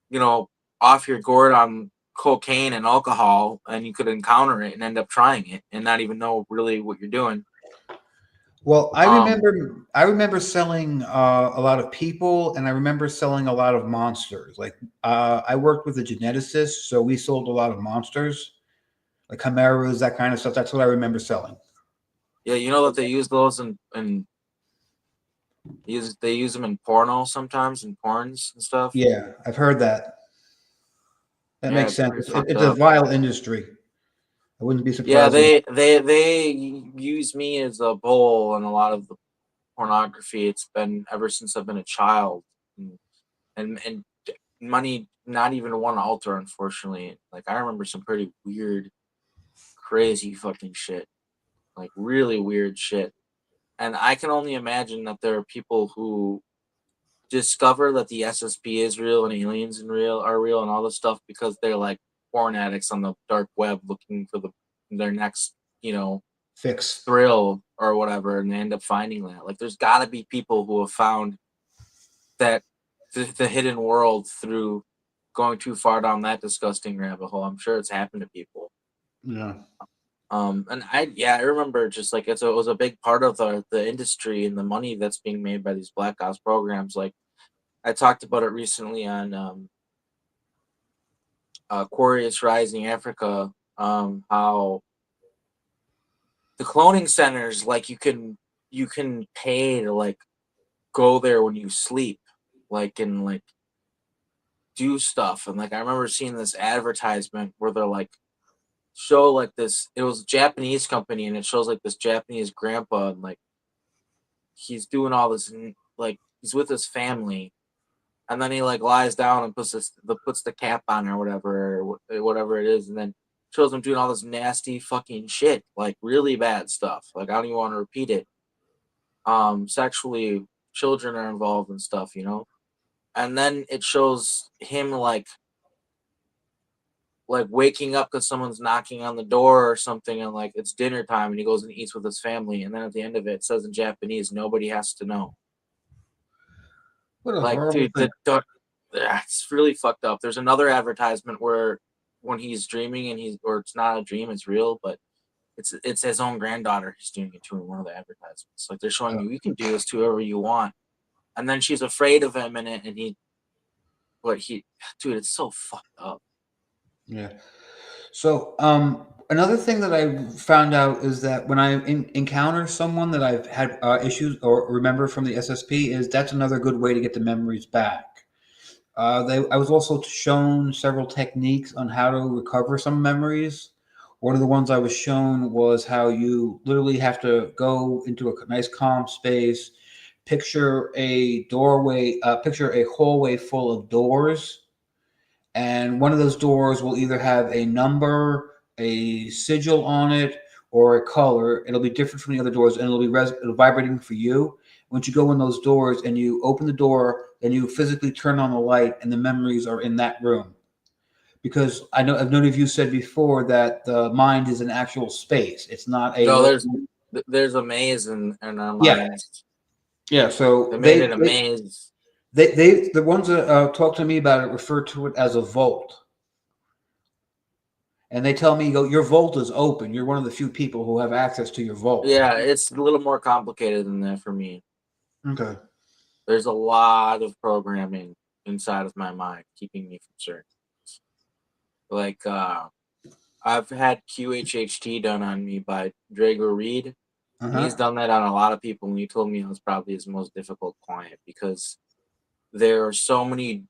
A: you know, off your gourd on cocaine and alcohol, and you could encounter it and end up trying it and not even know really what you're doing.
B: Well,
A: Um,
B: I remember selling a lot of people, and I remember selling a lot of monsters. Like I worked with a geneticist, so we sold a lot of monsters, like chimeras, that kind of stuff. That's what I remember selling.
A: yeah, you know that they use those in they use them in porno sometimes in porns and stuff.
B: Yeah, I've heard that. That
A: Yeah,
B: makes
A: it's
B: sense.
A: pretty fucked
B: It's a
A: up.
B: vile industry. I wouldn't be
A: Yeah,
B: surprised.
A: they use me as a bull in a lot of the pornography. It's been ever since I've been a child, and and money not even one altar, unfortunately. Like I remember some pretty weird, crazy fucking shit, like really weird shit. And I can only imagine that there are people who discover that the SSP is real and aliens and real are real and all this stuff because they're like porn addicts on the dark web looking for their next, you know,
B: Fix.
A: thrill or whatever, and they end up finding that. Like there's got to be people who have found that the hidden world through going too far down that disgusting rabbit hole. I'm sure it's happened to people.
B: Yeah.
A: And I remember just like it was a big part of the industry and the money that's being made by these Black Ops programs. Like I talked about it recently on Aquarius Rising Africa. How the cloning centers, like you can pay to like go there when you sleep, like and like do stuff. And like I remember seeing this advertisement where they're like show like this. It was a Japanese company, and it shows like this Japanese grandpa, and like he's doing all this, like he's with his family, and then he like lies down and puts the cap on or whatever, or whatever it is, and then shows him doing all this nasty fucking shit, like really bad stuff. Like I don't even want to repeat it. Sexually, children are involved and stuff, you know. And then it shows him like waking up because someone's knocking on the door or something, and like it's dinner time, and he goes and eats with his family, and then at the end of it, it says in Japanese, "Nobody has to know."
B: What a
A: Like,
B: horrible
A: dude,
B: thing.
A: it's really fucked up. There's another advertisement where when he's dreaming and or it's not a dream, it's real, but it's his own granddaughter he's doing it to in one of the advertisements. Like they're showing you can do this to whoever you want, and then she's afraid of him in it, and dude, it's so fucked up.
B: Yeah. So, another thing that I found out is that when I encounter someone that I've had issues or remember from the SSP, is that's another good way to get the memories back. I was also shown several techniques on how to recover some memories. One of the ones I was shown was how you literally have to go into a nice calm space, picture a doorway, picture a hallway full of doors, and one of those doors will either have a number, a sigil on it, or a color. It'll be different from the other doors, and it'll vibrating for you. Once you go in those doors and you open the door, then you physically turn on the light, and the memories are in that room. Because I know I've known of you said before that the mind is an actual space. It's not a
A: No,
B: little.
A: there's a maze in our
B: Yeah,
A: minds.
B: yeah. So
A: They made it a maze.
B: the ones that talk to me about it refer to it as a vault. And they tell me, "You go, your vault is open. You're one of the few people who have access to your vault."
A: Yeah, it's a little more complicated than that for me.
B: Okay.
A: There's a lot of programming inside of my mind keeping me from certain things. Like I've had QHHT done on me by Draco Reed,
B: Uh
A: and he's
B: huh.
A: done that on a lot of people. And he told me I was probably his most difficult client because there are so many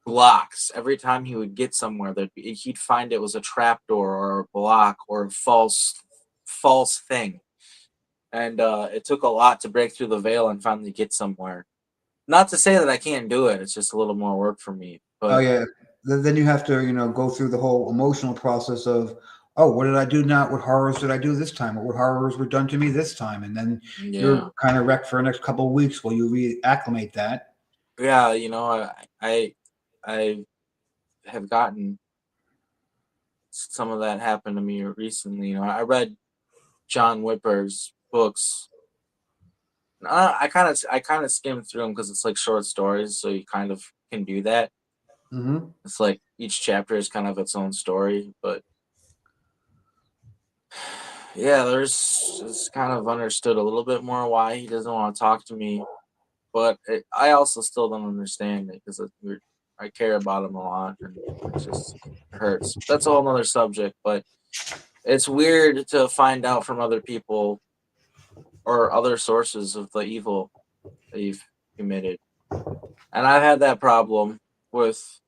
A: blocks. Every time he would get somewhere, he'd find it was a trapdoor or a block or a false thing. and it took a lot to break through the veil and finally get somewhere. Not to say that I can't do it; it's just a little more work for me.
B: Oh
A: But
B: yeah. Then you have to, go through the whole emotional process of, oh, what did I do now? What horrors did I do this time? Or what horrors were done to me this time? And then you're
A: yeah,
B: kind of wrecked for the next couple of weeks while you reacclimate that.
A: yeah, I have gotten some of that happen to me recently. I read John Whipper's books. I kind of skimmed through them because it's like short stories, so you kind of can do that.
B: Hmm.
A: It's like each chapter is kind of its own story, but yeah, there's it's kind of understood a little bit more why he doesn't want to talk to me, but I also still don't understand it because I care about him a lot, and it just hurts. That's a whole nother subject, but it's weird to find out from other people or other sources of the evil that you've committed. And I've had that problem with,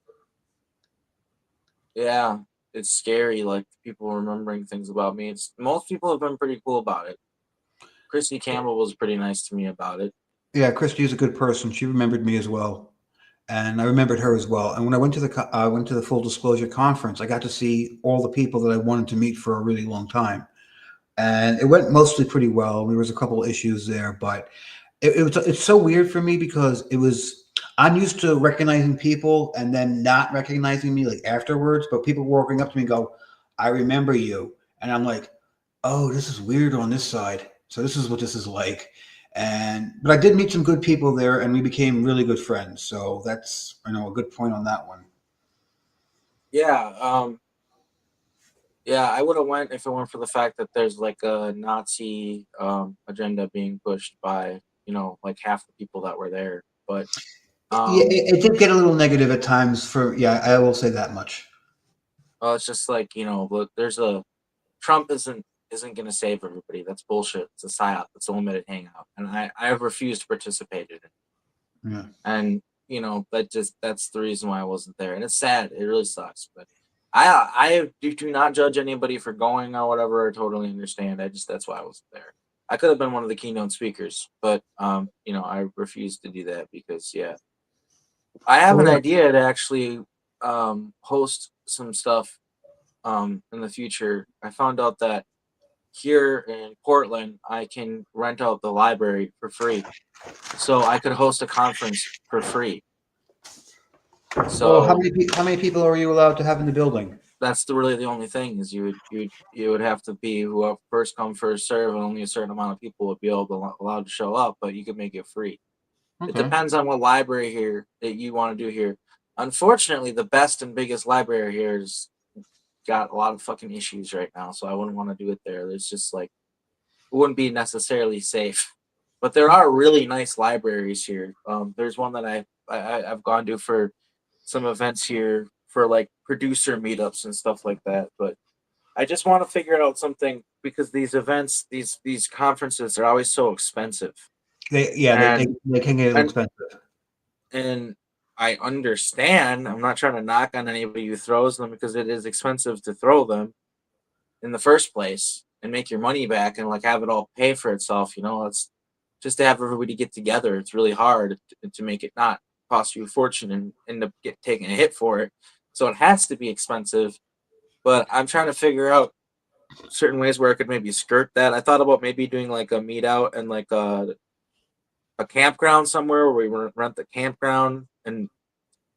A: yeah, it's scary, like people remembering things about me. It's most people have been pretty cool about it. Christy Campbell was pretty nice to me about it.
B: Yeah, Christy is a good person. She remembered me as well, and I remembered her as well. And when I went to I went to the Full Disclosure conference, I got to see all the people that I wanted to meet for a really long time, and it went mostly pretty well. There was a couple of issues there, but it's so weird for me because I'm used to recognizing people and then not recognizing me like afterwards, but people walking up to me and go, I remember you. And I'm like, oh, this is weird on this side. So this is what this is like. But I did meet some good people there and we became really good friends. So that's a good point on that one.
A: Yeah, yeah, I would have went if it weren't for the fact that there's like a Nazi agenda being pushed by like half the people that were there. But
B: Yeah,
A: um,
B: it did get a little negative at times yeah, I will say that much.
A: it's just like look, there's a Trump isn't going to save everybody. That's bullshit. It's a psyop. It's a limited hangout, and I have refused to participate in it.
B: Yeah.
A: And that's the reason why I wasn't there. And it's sad. It really sucks. But I do not judge anybody for going or whatever. I totally understand. That's why I wasn't there. I could have been one of the keynote speakers, but I refused to do that because yeah, I have
B: Well,
A: an
B: yeah.
A: idea to actually host some stuff in the future. I found out that here in Portland, I can rent out the library for free. So I could host a conference for free.
B: Well,
A: So
B: how many people are you allowed to have in the building?
A: that's really the only thing is you would have to be whoever first come first serve, and only a certain amount of people would be allowed to show up, but you could make it free. It
B: Okay.
A: depends on what library here that you want to do here. Unfortunately, the best and biggest library here has got a lot of fucking issues right now, so I wouldn't want to do it there. There's just like it wouldn't be necessarily safe. But there are really nice libraries here. There's one that I've gone to for some events here for like producer meetups and stuff like that. But I just want to figure out something because these events, these conferences are always so expensive.
B: Yeah,
A: And
B: they can get a little
A: and
B: expensive.
A: and I understand. I'm not trying to knock on anybody who throws them because it is expensive to throw them in the first place and make your money back and like have it all pay for itself. It's just to have everybody get together. It's really hard to make it not cost you a fortune and end up taking a hit for it. So it has to be expensive. But I'm trying to figure out certain ways where I could maybe skirt that. I thought about maybe doing like a meet out and like a campground somewhere where we rent the campground, and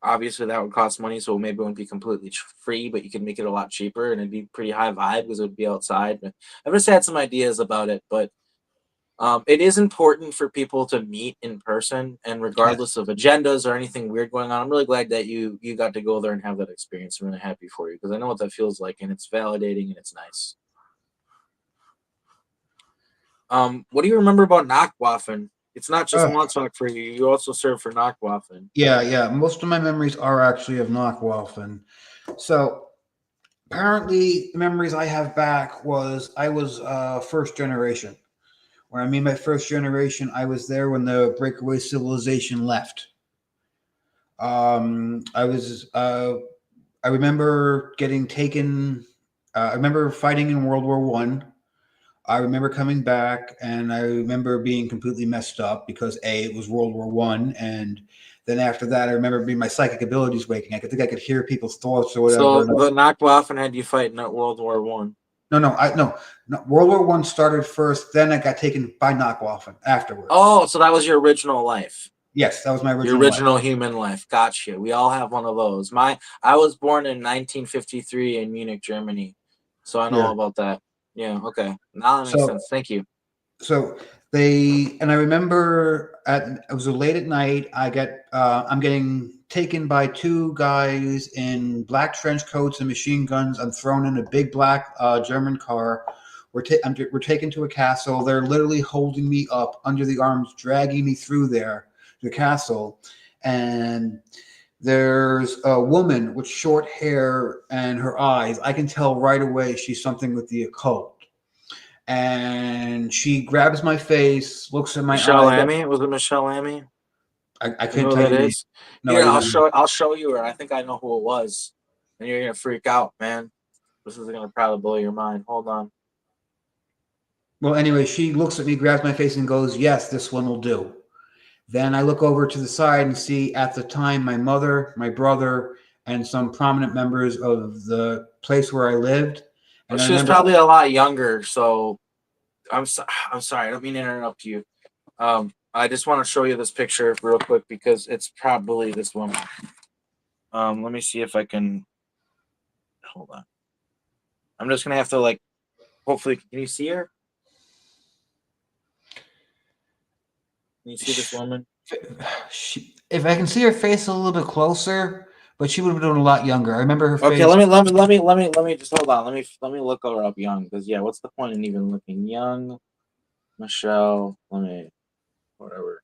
A: obviously that would cost money, so maybe it wouldn't be completely free, but you could make it a lot cheaper and it'd be pretty high vibe because it would be outside. I've just had some ideas about it, but it is important for people to meet in person, and
B: Yes.
A: regardless of agendas or anything weird going on. I'm really glad that you got to go there and have that experience. I'm really happy for you because I know what that feels like, and it's validating and it's nice. What do you remember about Nacht Waffen? It's not just
B: Uh,
A: Montauk for you. You also serve for Nacht Waffen.
B: yeah, yeah. Most of my memories are actually of Knockwolf, so apparently the memories I have back was I was first generation. When I mean by first generation, I was there when the breakaway civilization left. I was. I remember getting taken. I remember fighting in World War One. I remember coming back, and I remember being completely messed up because it was World War One, and then after that, I remember being my psychic abilities waking. I could think I could hear people's thoughts or
A: So
B: whatever.
A: the Nacht Waffen had you fighting at World War One.
B: No. World War One started first. Then I got taken by Nachtwaffen afterwards.
A: Oh, so that was your original life.
B: Yes, that was my
A: Your
B: original
A: original
B: life.
A: human life. Gotcha. We all have one of those. I was born in 1953 in Munich, Germany. So I know
B: Yeah.
A: all about that. Yeah, okay. Now that makes
B: So
A: sense. Thank you.
B: so I remember it was late at night. I'm getting taken by two guys in black trench coats and machine guns. I'm thrown in a big black German car. We're taken to a castle. They're literally holding me up under the arms, dragging me through the castle, and there's a woman with short hair and her eyes. I can tell right away she's something with the occult. And she grabs my face, looks at my
A: Michelle
B: eyes.
A: Amy? Was it Michelle Amy?
B: I
A: You know
B: couldn't
A: who
B: tell you
A: that
B: the name.
A: is?
B: No, I
A: Here,
B: did not.
A: I'll show you her. I think I know who it was. And you're gonna freak out, man. This is gonna probably blow your mind. Hold on.
B: Well, anyway, she looks at me, grabs my face, and goes, "Yes, this one will do." Then I look over to the side and see at the time my mother, my brother, and some prominent members of the place where I lived.
A: Well,
B: And I
A: she was
B: remember,
A: probably a lot younger, so I'm sorry. I don't mean to interrupt you. I just want to show you this picture real quick because it's probably this woman. Let me see if I can. Hold on. I'm just gonna have to like. Hopefully, can you see her? Can you see this woman?
B: if I can see her face a little bit closer, but she would have been a lot younger. I remember her
A: Okay,
B: face.
A: let me just hold on. Let me look her up young because yeah, what's the point in even looking young? Michelle, let me whatever.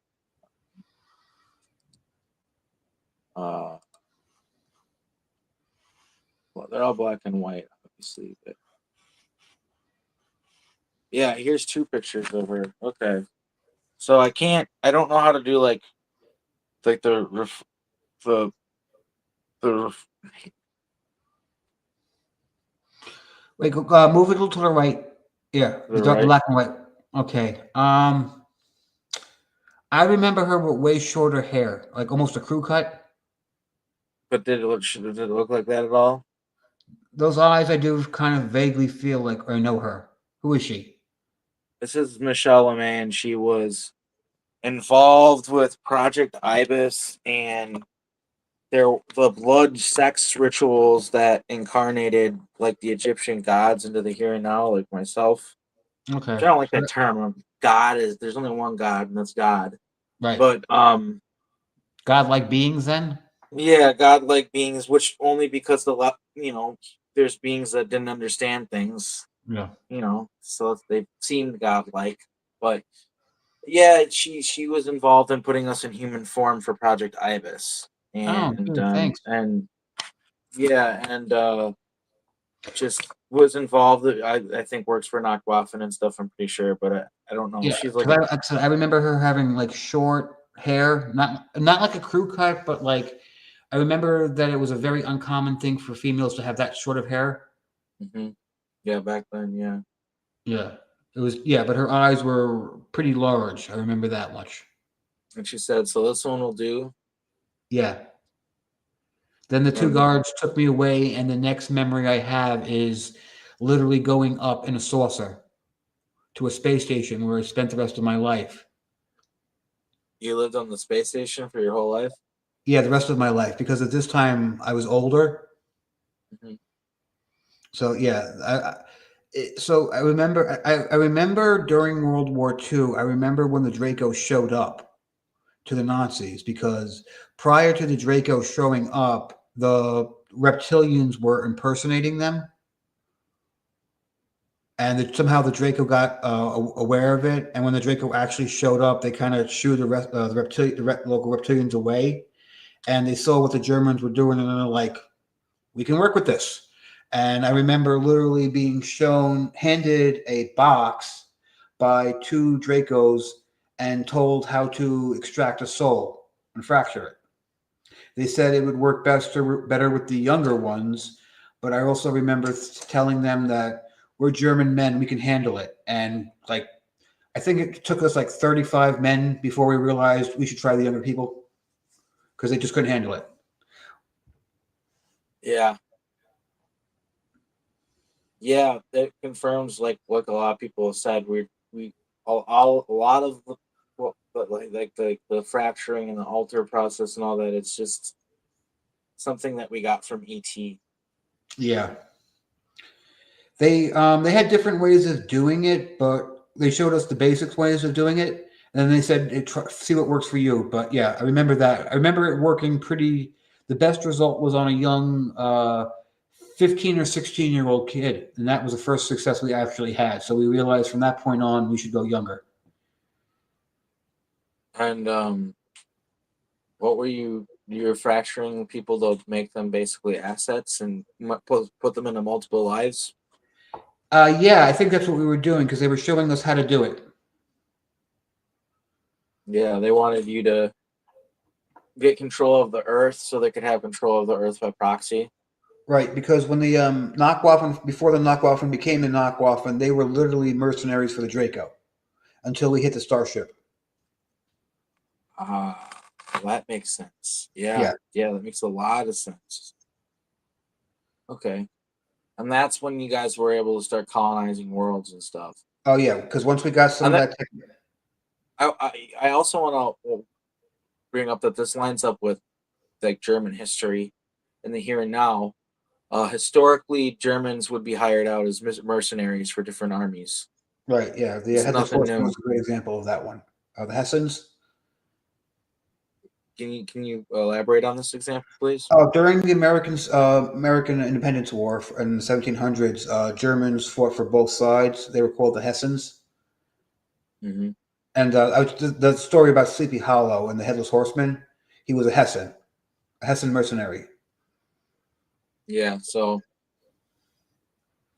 A: Uh, well, they're all black and white, obviously, but yeah, here's two pictures of her. Okay, so I don't know how to do like the the ref,
B: Wait, move it a little to the right. Yeah,
A: the
B: the
A: right.
B: black and white. Okay. I remember her with way shorter hair, like almost a crew cut.
A: But did it look like that at all?
B: Those eyes, I do kind of vaguely feel like I know her. Who is she?
A: This is Michelle LeMay, and she was involved with Project Ibis and the blood sex rituals that incarnated like the Egyptian gods into the here and now, like myself.
B: Okay.
A: I don't like that term. God is there's only one God, and that's God.
B: Right.
A: But
B: Godlike beings, then?
A: yeah, God-like beings, which only because there's beings that didn't understand things,
B: Yeah.
A: so they seemed godlike. But yeah, she was involved in putting us in human form for Project Ibis,
B: Oh,
A: and
B: good. Thanks.
A: yeah, and just was involved. I think works for Waffen and stuff. I'm pretty sure, but I don't know.
B: Yeah,
A: She's like
B: because I remember her having like short hair, not like a crew cut, but like I remember that it was a very uncommon thing for females to have that short of hair.
A: mhm. Yeah, back then, yeah.
B: Yeah, it was. Yeah, but her eyes were pretty large. I remember that much.
A: And she said, "So this one will do."
B: Yeah. Then the two
A: And
B: guards took me away, and the next memory I have is literally going up in a saucer to a space station where I spent the rest of my life.
A: you lived on the space station for your whole life.
B: Yeah, the rest of my life, because at this time I was older.
A: Hmm.
B: So yeah, so I remember during World War II. I remember when the Draco showed up to the Nazis, because prior to the Draco showing up, the reptilians were impersonating them, and somehow the Draco got aware of it. And when the Draco actually showed up, they kind of shooed local reptilians away, and they saw what the Germans were doing, and they're like, "We can work with this." And I remember literally being handed a box by two Dracos and told how to extract a soul and fracture it. They said it would work better with the younger ones, but I also remember telling them that we're German men, we can handle it. And like, I think it took us like 35 men before we realized we should try the younger people because they just couldn't handle it.
A: Yeah. Yeah, it confirms like what a lot of people have said. We all a lot of the but like the fracturing and the alter process and all that. It's just something that we got from ET.
B: Yeah. They had different ways of doing it, but they showed us the basic ways of doing it, and then they said, "See what works for you." But yeah, I remember that. I remember it working pretty. The best result was on a young 15 or 16-year-old kid, and that was the first success we actually had. So we realized from that point on we should go younger.
A: And what were you're fracturing people to make them basically assets and put them into multiple lives?
B: Yeah, I think that's what we were doing because they were showing us how to do it.
A: Yeah, they wanted you to get control of the Earth so they could have control of the Earth by proxy.
B: Right, because when the Nachtwaffen, before the Nachtwaffen became the Nachtwaffen, they were literally mercenaries for the Draco until we hit the starship.
A: Ah, that makes sense. Yeah,
B: Yeah.
A: yeah, that makes a lot of sense. Okay. And that's when you guys were able to start colonizing worlds and stuff.
B: Oh yeah, because once we got some
A: And
B: of
A: that
B: that,
A: I also want to bring up that this lines up with like German history in the here and now. Historically, Germans would be hired out as mercenaries for different armies.
B: right? Yeah, the
A: It's
B: Headless
A: nothing
B: Horseman
A: new.
B: was a great example of that one. The Hessians.
A: Can you elaborate on this example, please?
B: Oh, during the American Independence War in the 1700s, Germans fought for both sides. They were called the Hessians.
A: Hmm.
B: And the story about Sleepy Hollow and the Headless Horseman, he was a Hessian mercenary.
A: Yeah. So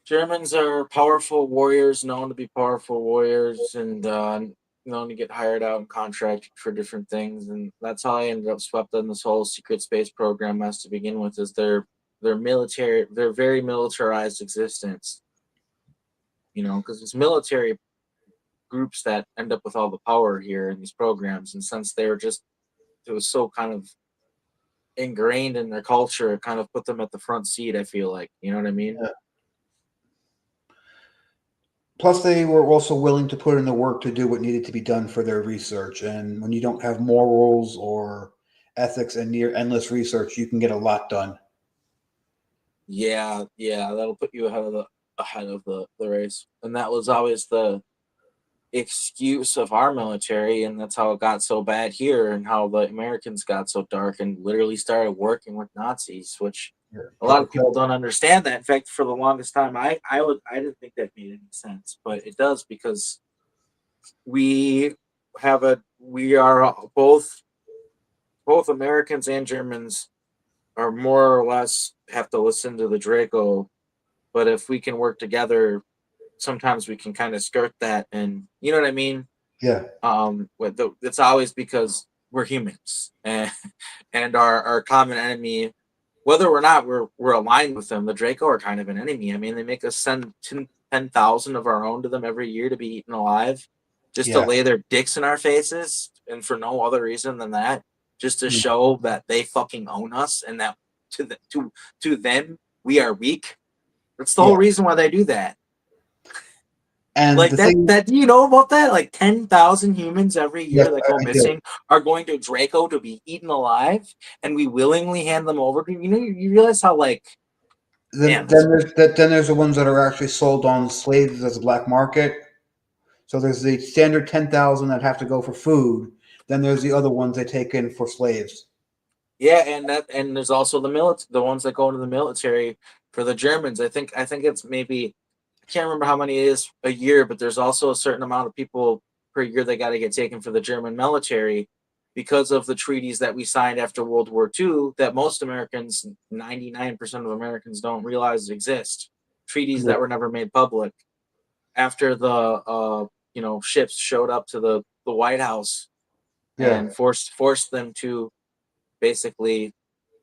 A: Germans are powerful warriors, known to be powerful warriors, and known to get hired out and contracted for different things. And that's how I ended up swept in this whole secret space program mess to begin with. Is their military, their very militarized existence. You know, because it's military groups that end up with all the power here in these programs, and since they were just it was so kind of ingrained in their culture, it kind of put them at the front seat. I feel like, you know what I mean?
B: Yeah. Plus, they were also willing to put in the work to do what needed to be done for their research. And when you don't have morals or ethics and near endless research, you can get a lot done.
A: Yeah, yeah, that'll put you ahead of the race. And that was always the excuse of our military, and that's how it got so bad here, and how the Americans got so dark and literally started working with Nazis, which
B: Yeah.
A: a lot of people don't understand that. In fact, for the longest time, I didn't think that made any sense, but it does because we we are both Americans and Germans are more or less have to listen to the Draco, but if we can work together, sometimes we can kind of skirt that, and you know what I mean.
B: Yeah.
A: It's always because we're humans, and our common enemy, whether or not we're aligned with them, the Draco are kind of an enemy. I mean, they make us send 10,000 of our own to them every year to be eaten alive, just to
B: Yeah.
A: lay their dicks in our faces, and for no other reason than that, just to
B: Yeah.
A: show that they fucking own us, and that to them we are weak. That's the whole
B: Yeah.
A: reason why they do that.
B: And
A: Like
B: the thing,
A: that do you know about that? Like 10,000 humans every
B: yes,
A: year that go
B: I do.
A: missing are going to Draco to be eaten alive, and we willingly hand them over to you realize how like
B: Then,
A: man,
B: then there's then there's the ones that are actually sold on slaves as a black market. So there's the standard 10,000 that have to go for food. Then there's the other ones they take in for slaves.
A: yeah, and there's also the ones that go into the military for the Germans. I think it's maybe I can't remember how many it is a year, but there's also a certain amount of people per year that got to get taken for the German military because of the treaties that we signed after World War II that most Americans, 99% of Americans, don't realize exist. Treaties
B: Yeah.
A: that were never made public after the ships showed up to the White House
B: Yeah.
A: and forced them to basically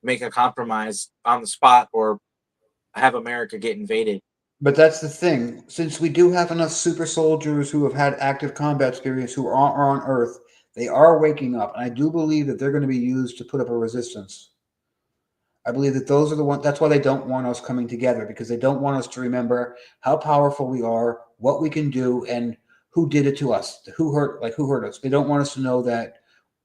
A: make a compromise on the spot or have America get invaded.
B: But that's the thing. Since we do have enough super soldiers who have had active combat experience who are on Earth, they are waking up, and I do believe that they're going to be used to put up a resistance. I believe that those are the ones. That's why they don't want us coming together, because they don't want us to remember how powerful we are, what we can do, and who did it to us, who hurt us. They don't want us to know that.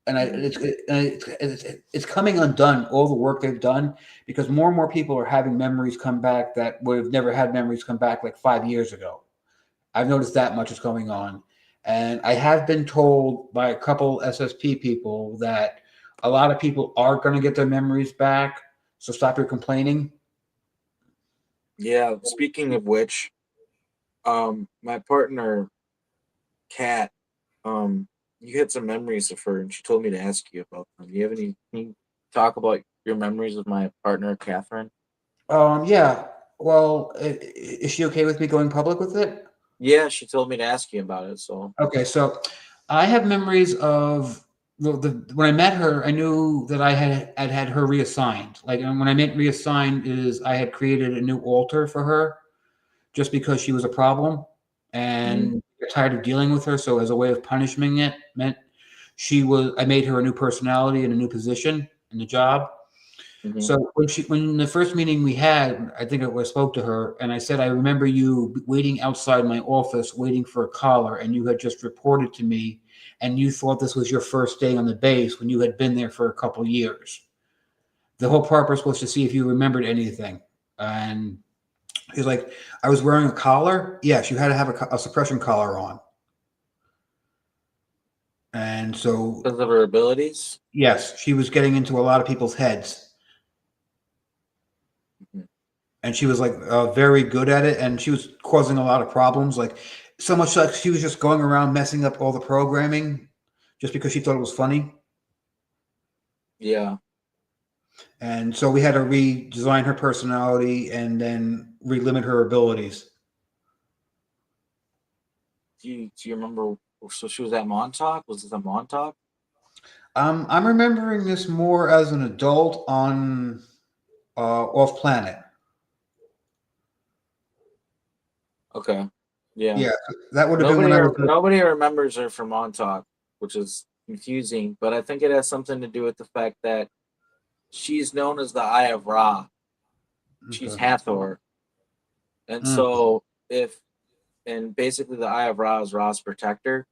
B: And it's coming undone. All the work they've done, because more and more people are having memories come back that would have never had memories come back like 5 years ago. I've noticed that much is going on, and I have been told by a couple SSP people that a lot of people are going to get their memories back. So stop your complaining.
A: Yeah. Speaking of which, my partner Kat, you had some memories of her, and she told me to ask you about them. Do you have any? Can you talk about your memories of my partner Catherine?
B: Yeah. Well, is she okay with me going public with it?
A: Yeah, she told me to ask you about it. So
B: Okay, so I have memories of when I met her. I knew that I had her reassigned. Like, and when I meant reassigned is I had created a new altar for her just because she was a problem
A: mm,
B: and got tired of dealing with her. So as a way of punishing it, meant I made her a new personality and a new position in the job.
A: hmm
B: So when the first meeting we had, I think I spoke to her and I said, I remember you waiting outside my office, waiting for a caller, and you had just reported to me, and you thought this was your first day on the base when you had been there for a couple years. The whole purpose was to see if you remembered anything. And he's like, I was wearing a collar. Yes, you had to have a suppression collar on. And so,
A: because of her abilities.
B: yes, she was getting into a lot of people's heads.
A: Mhm.
B: And she was like very good at it, and she was causing a lot of problems. Like so much like she was just going around messing up all the programming just because she thought it was funny.
A: Yeah.
B: And so we had to redesign her personality and then relimit her abilities.
A: Do you remember? So she was at Montauk. Was this at Montauk?
B: I'm remembering this more as an adult on off planet.
A: Okay. Yeah.
B: Yeah, that would have been when
A: Nobody
B: I was.
A: nobody remembers her from Montauk, which is confusing. But I think it has something to do with the fact that she's known as the Eye of Ra. She's
B: Okay.
A: Hathor, and
B: Mm,
A: so if and basically the Eye of Ra is Ra's protector.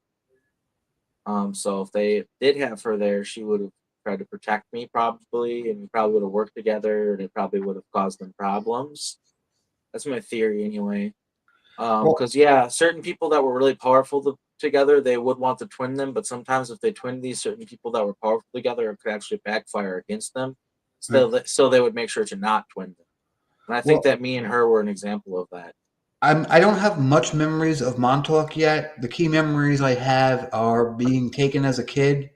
A: So if they did have her there, she would have tried to protect me probably, and we probably would have worked together, and it probably would have caused them problems. That's my theory anyway.
B: well,
A: Because yeah, certain people that were really powerful together, they would want to twin them, but sometimes if they twin these certain people that were powerful together, it could actually backfire against them. So they would make sure to not twin them. And I think
B: well,
A: that me and her were an example of that.
B: I don't have much memories of Montauk yet. The key memories I have are being taken as a kid,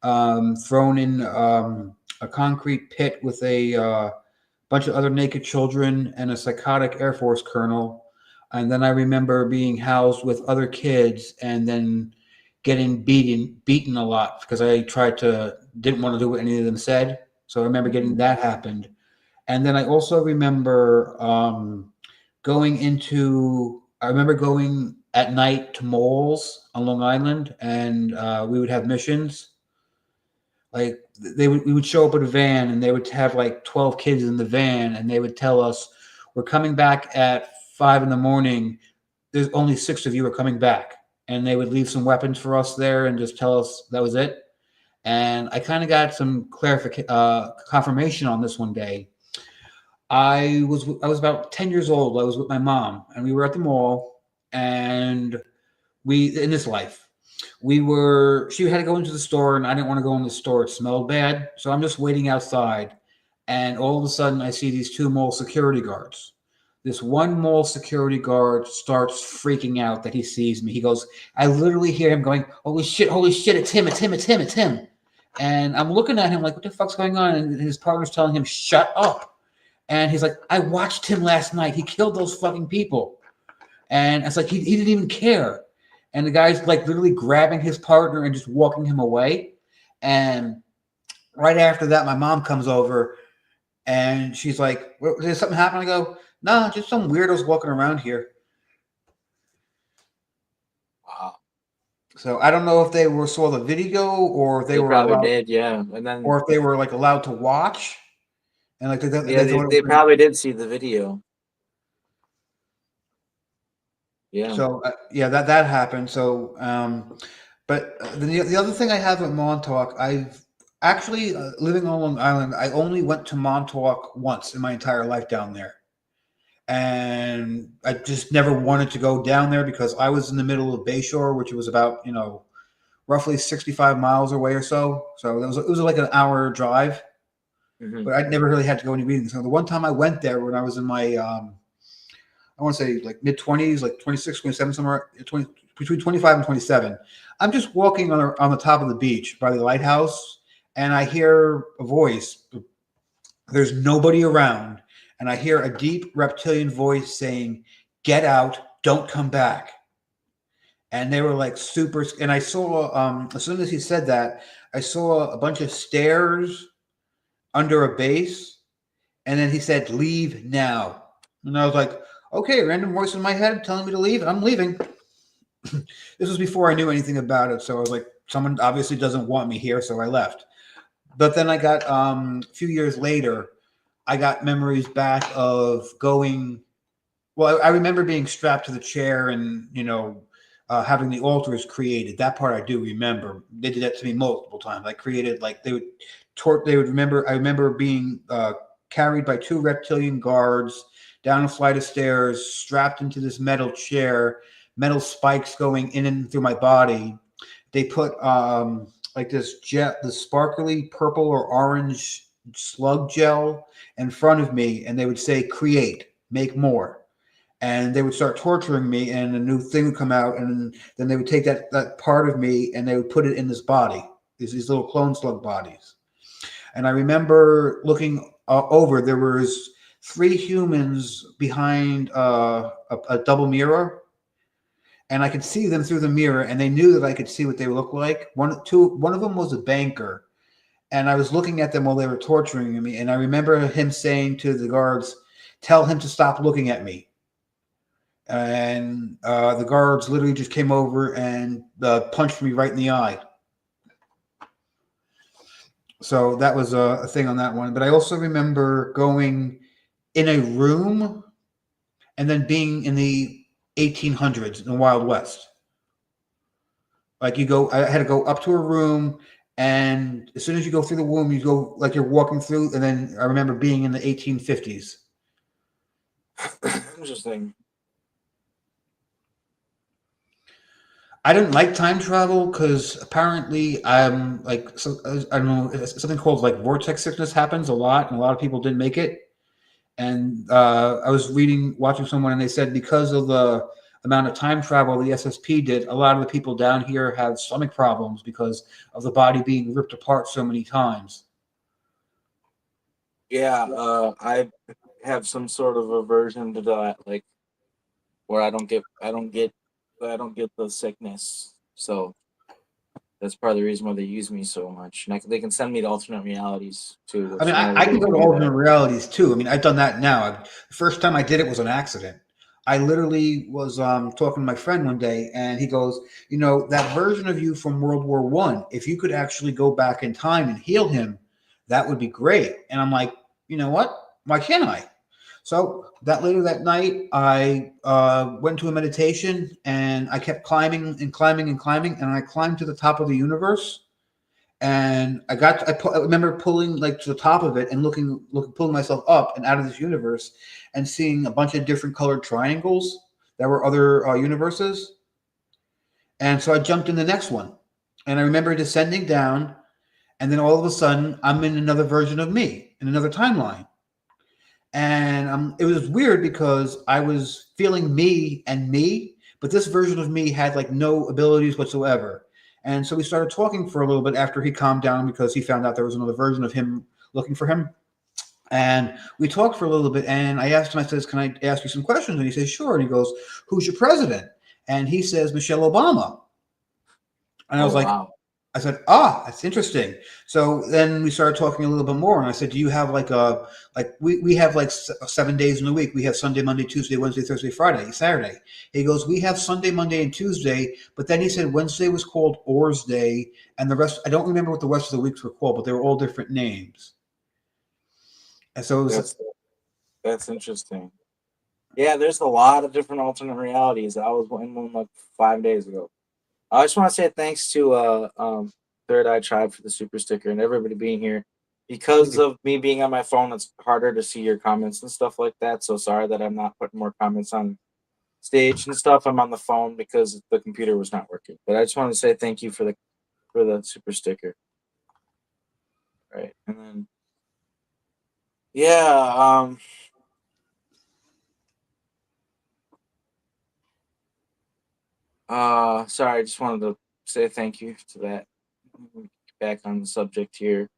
B: thrown in a concrete pit with a bunch of other naked children and a psychotic Air Force colonel. And then I remember being housed with other kids and then getting beaten a lot because I didn't want to do what any of them said. So I remember getting
A: Mhm.
B: that happened. And then I also remember I remember going at night to malls on Long Island, and we would have missions. Like we would show up with a van, and they would have like 12 kids in the van, and they would tell us, "We're coming back at 5 in the morning. There's only 6 of you are coming back," and they would leave some weapons for us there, and just tell us that was it. And I kind of got some confirmation on this one day. I was about 10 years old. I was with my mom, and we were at the mall, and we in this life she had to go into the store, and I didn't want to go in the store. It smelled bad, so I'm just waiting outside, and all of a sudden I see these 2 mall security guards. This one mall security guard starts freaking out that he sees me. He goes, I literally hear him going, holy shit, it's him, it's him, it's him, it's him. And I'm looking at him like, what the fuck's going on? And his partner's telling him, shut up. And he's like, I watched him last night. He killed those fucking people. And it's like, he didn't even care. And the guy's like literally grabbing his partner and just walking him away. And right after that, my mom comes over and she's like, did something happen? I go, Nah, just some weirdos walking around here.
A: Wow.
B: So I don't know if they saw the video or if they
A: They
B: were
A: probably
B: allowed,
A: did, yeah. And then,
B: or if they were like allowed to watch, and like
A: yeah,
B: they
A: they,
B: thought it
A: they
B: was.
A: probably did see the video. Yeah.
B: So yeah, that happened. So, but the other thing I have at Montauk, I've actually living on Long Island. I only went to Montauk once in my entire life down there, and I just never wanted to go down there because I was in the middle of Bayshore, which was about roughly 65 miles away or so. So it was like an hour drive,
A: Hmm.
B: but I'd never really had to go any meetings. So the one time I went there when I was in my I want to say like mid 20s, like 26, 27, somewhere 20, between 25 and 27. I'm just walking on the top of the beach by the lighthouse, and I hear a voice. There's nobody around, and I hear a deep reptilian voice saying, "Get out! Don't come back." And they were like super. And I saw as soon as he said that, I saw a bunch of stairs under a base, and then he said, "Leave now." And I was like, "Okay." Random voice in my head telling me to leave. I'm leaving. This was before I knew anything about it, so I was like, someone obviously doesn't want me here, so I left. But then I got a few years later, I got memories back of going. Well, I remember being strapped to the chair and having the altars created. That part I do remember. They did that to me multiple times. I created like they would They would remember. I remember being carried by two reptilian guards down a flight of stairs, strapped into this metal chair, metal spikes going in and through my body. They put like this sparkly purple or orange slug gel in front of me, and they would say, "Create, make more." And they would start torturing me, and a new thing would come out, and then they would take that part of me and they would put it in this body, these little clone slug bodies. And I remember looking over. There was three humans behind a double mirror, and I could see them through the mirror, and they knew that I could see what they looked like. One of them was a banker, and I was looking at them while they were torturing me. And I remember him saying to the guards, "Tell him to stop looking at me." And the guards literally just came over and punched me right in the eye. So that was a thing on that one. But I also remember going in a room and then being in the 1800s in the Wild West. Like I had to go up to a room, and as soon as you go through the room, you go like you're walking through. And then I remember being in the 1850s.
A: Interesting.
B: I didn't like time travel because apparently I'm like I don't know, something called like vortex sickness happens a lot, and a lot of people didn't make it. And I was watching someone, and they said because of the amount of time travel the SSP did, a lot of the people down here have stomach problems because of the body being ripped apart so many times.
A: Yeah, I have some sort of aversion to that, like where I don't get the sickness. So that's part of the reason why they use me so much. And they can send me to alternate realities too,
B: I
A: which
B: mean,
A: none of the
B: I can
A: games
B: go to
A: do that.
B: alternate realities too. I mean, I've done that now. The first time I did it was an accident. I literally was talking to my friend one day, and he goes, that version of you from World War One, if you could actually go back in time and heal him, that would be great. And I'm like, you know what? Why can't I? So later that night, I went to a meditation, and I kept climbing and climbing and climbing, and I climbed to the top of the universe. And I remember pulling like to the top of it and pulling myself up and out of this universe, and seeing a bunch of different colored triangles that were other universes. And so I jumped in the next one, and I remember descending down, and then all of a sudden I'm in another version of me in another timeline. And it was weird because I was feeling me, but this version of me had like no abilities whatsoever. And so we started talking for a little bit after he calmed down because he found out there was another version of him looking for him. And we talked for a little bit, and I asked him, I says, "Can I ask you some questions?" And he says, "Sure." And he goes, "Who's your president?" And he says, "Michelle Obama." And I
A: Oh
B: was like,
A: wow.
B: I said, ah, that's interesting. So then we started talking a little bit more, and I said, do you have we have like 7 days in a week. We have Sunday, Monday, Tuesday, Wednesday, Thursday, Friday, Saturday. He goes, we have Sunday, Monday, and Tuesday, but then he said Wednesday was called Orr's Day, and the rest, I don't remember what the rest of the weeks were called, but they were all different names. And so it was,
A: That's interesting. Yeah, there's a lot of different alternate realities. I was in one like 5 days ago. I just want to say thanks to Third Eye Tribe for the super sticker and everybody being here.
B: thank
A: Because
B: you.
A: of me being on my phone, it's harder to see your comments and stuff like that. So sorry that I'm not putting more comments on stage and stuff. I'm on the phone because the computer was not working. But I just want to say thank you for the super sticker. Right. And then yeah, sorry, I just wanted to say thank you to that. Back on the subject here.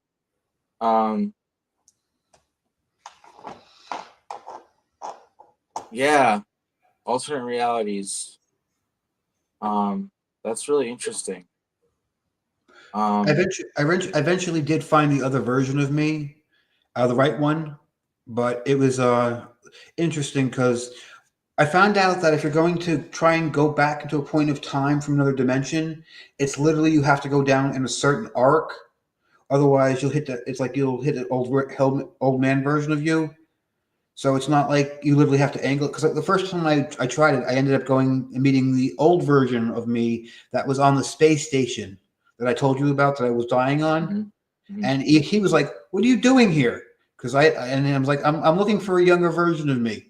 A: Um yeah, alternate realities. That's really interesting. Um
B: I eventually did find the other version of me, the right one, but it was interesting because I found out that if you're going to try and go back into a point of time from another dimension, it's literally you have to go down in a certain arc. Otherwise, you'll hit the. It's like you'll hit an old man version of you. So it's not like you literally have to angle it. Because the first time I tried it, I ended up going and meeting the old version of me that was on the space station that I told you about that I was dying on.
A: mhm, mhm.
B: And he was like, "What are you doing here?" Because I was like, I'm looking for a younger version of me.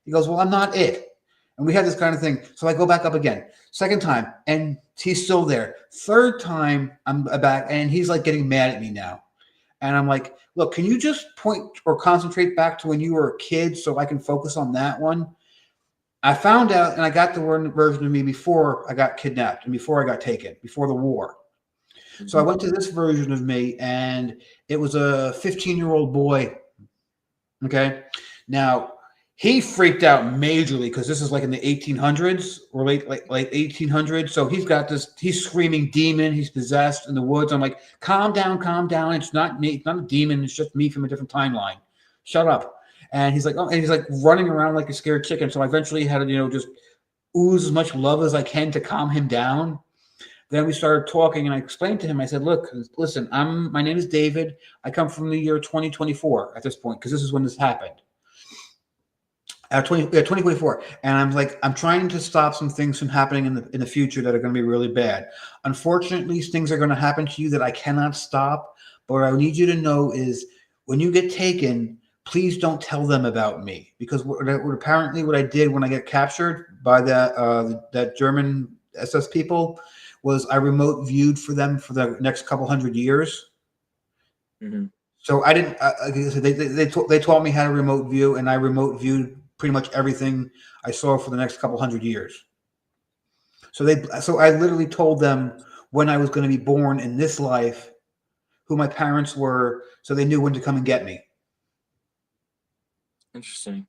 B: He goes, "Well, I'm not it." And we had this kind of thing. So I go back up again. Second time, and he's still there. Third time, I'm back, and he's like getting mad at me now. And I'm like, "Look, can you just point or concentrate back to when you were a kid so I can focus on that one?" I found out, and I got the version of me before I got kidnapped and before I got taken, before the war. So I
A: Mhm.
B: went to this version of me, and it was a 15-year-old boy. Okay. Now, he freaked out majorly because this is like in the 1800s or late 1800s. So he's got this, he's screaming demon, he's possessed in the woods. I'm like, calm down. It's not me, it's not a demon, it's just me from a different timeline. Shut up. And he's like, oh, and he's like running around like a scared chicken. So I eventually had to, just ooze as much love as I can to calm him down. Then we started talking, and I explained to him. I said, "Look, listen. My name is David. I come from the year 2024 at this point because this is when this happened. 2024, and I'm like, I'm trying to stop some things from happening in the future that are going to be really bad. Unfortunately, things are going to happen to you that I cannot stop. But what I need you to know is when you get taken, please don't tell them about me because apparently what I did when I get captured by that German SS people was I remote viewed for them for the next couple hundred years.
A: Mhm.
B: So I didn't. Like I said, they taught me how to remote view, and I remote viewed pretty much everything I saw for the next couple hundred years. So I literally told them when I was going to be born in this life, who my parents were, so they knew when to come and get me.
A: Interesting.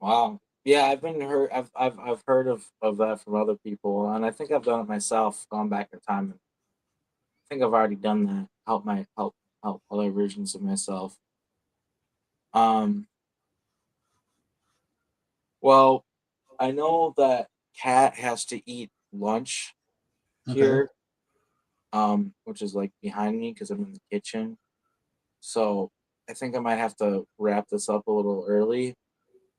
A: Wow. Yeah, I've heard of that from other people, and I think I've done it myself. Gone back in time. I think I've already done that. Help other versions of myself. Um. Well, I know that Cat has to eat lunch
B: Okay.
A: here, which is like behind me because I'm in the kitchen. So I think I might have to wrap this up a little early.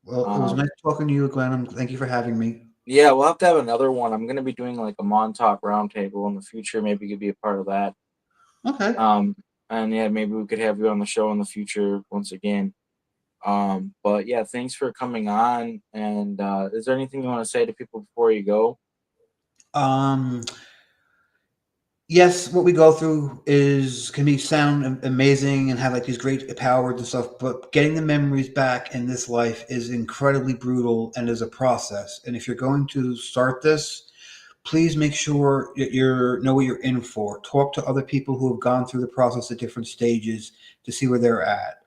B: Well, it was
A: Um,
B: nice talking to you, Glenn. Thank you for having me.
A: yeah, we'll have to have another one. I'm gonna be doing like a Montauk roundtable in the future. Maybe you could be a part of that.
B: Okay.
A: Um, and yeah, maybe we could have you on the show in the future once again. But yeah, thanks for coming on. And is there anything you want to say to people before you go?
B: Um, yes, what we go through is can be sound amazing and have like these great powers and stuff, but getting the memories back in this life is incredibly brutal and is a process. And if you're going to start this, please make sure you know what you're in for. Talk to other people who have gone through the process at different stages to see where they're at.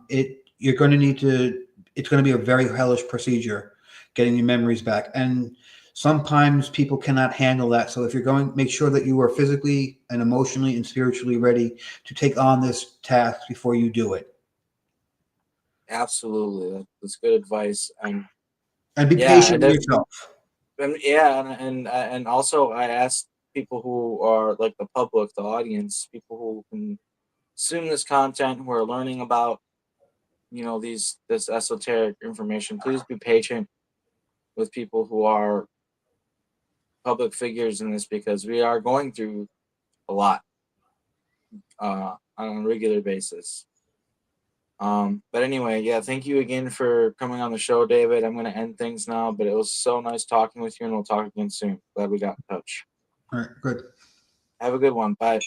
B: It you're going to need to. It's going to be a very hellish procedure getting your memories back, and Sometimes people cannot handle that. So if you're going, make sure that you are physically and emotionally and spiritually ready to take on this task before you do it.
A: Absolutely, that's good advice.
B: And be
A: Yeah,
B: patient with yourself.
A: yeah, and also I asked people who are like the public, the audience, people who consume this content, who are learning about this esoteric information. Please be patient with people who are public figures in this because we are going through a lot on a regular basis. But anyway, yeah, thank you again for coming on the show, David. I'm going to end things now, but it was so nice talking with you, and we'll talk again soon. Glad we got in touch.
B: All right, good.
A: Have a good one. Bye.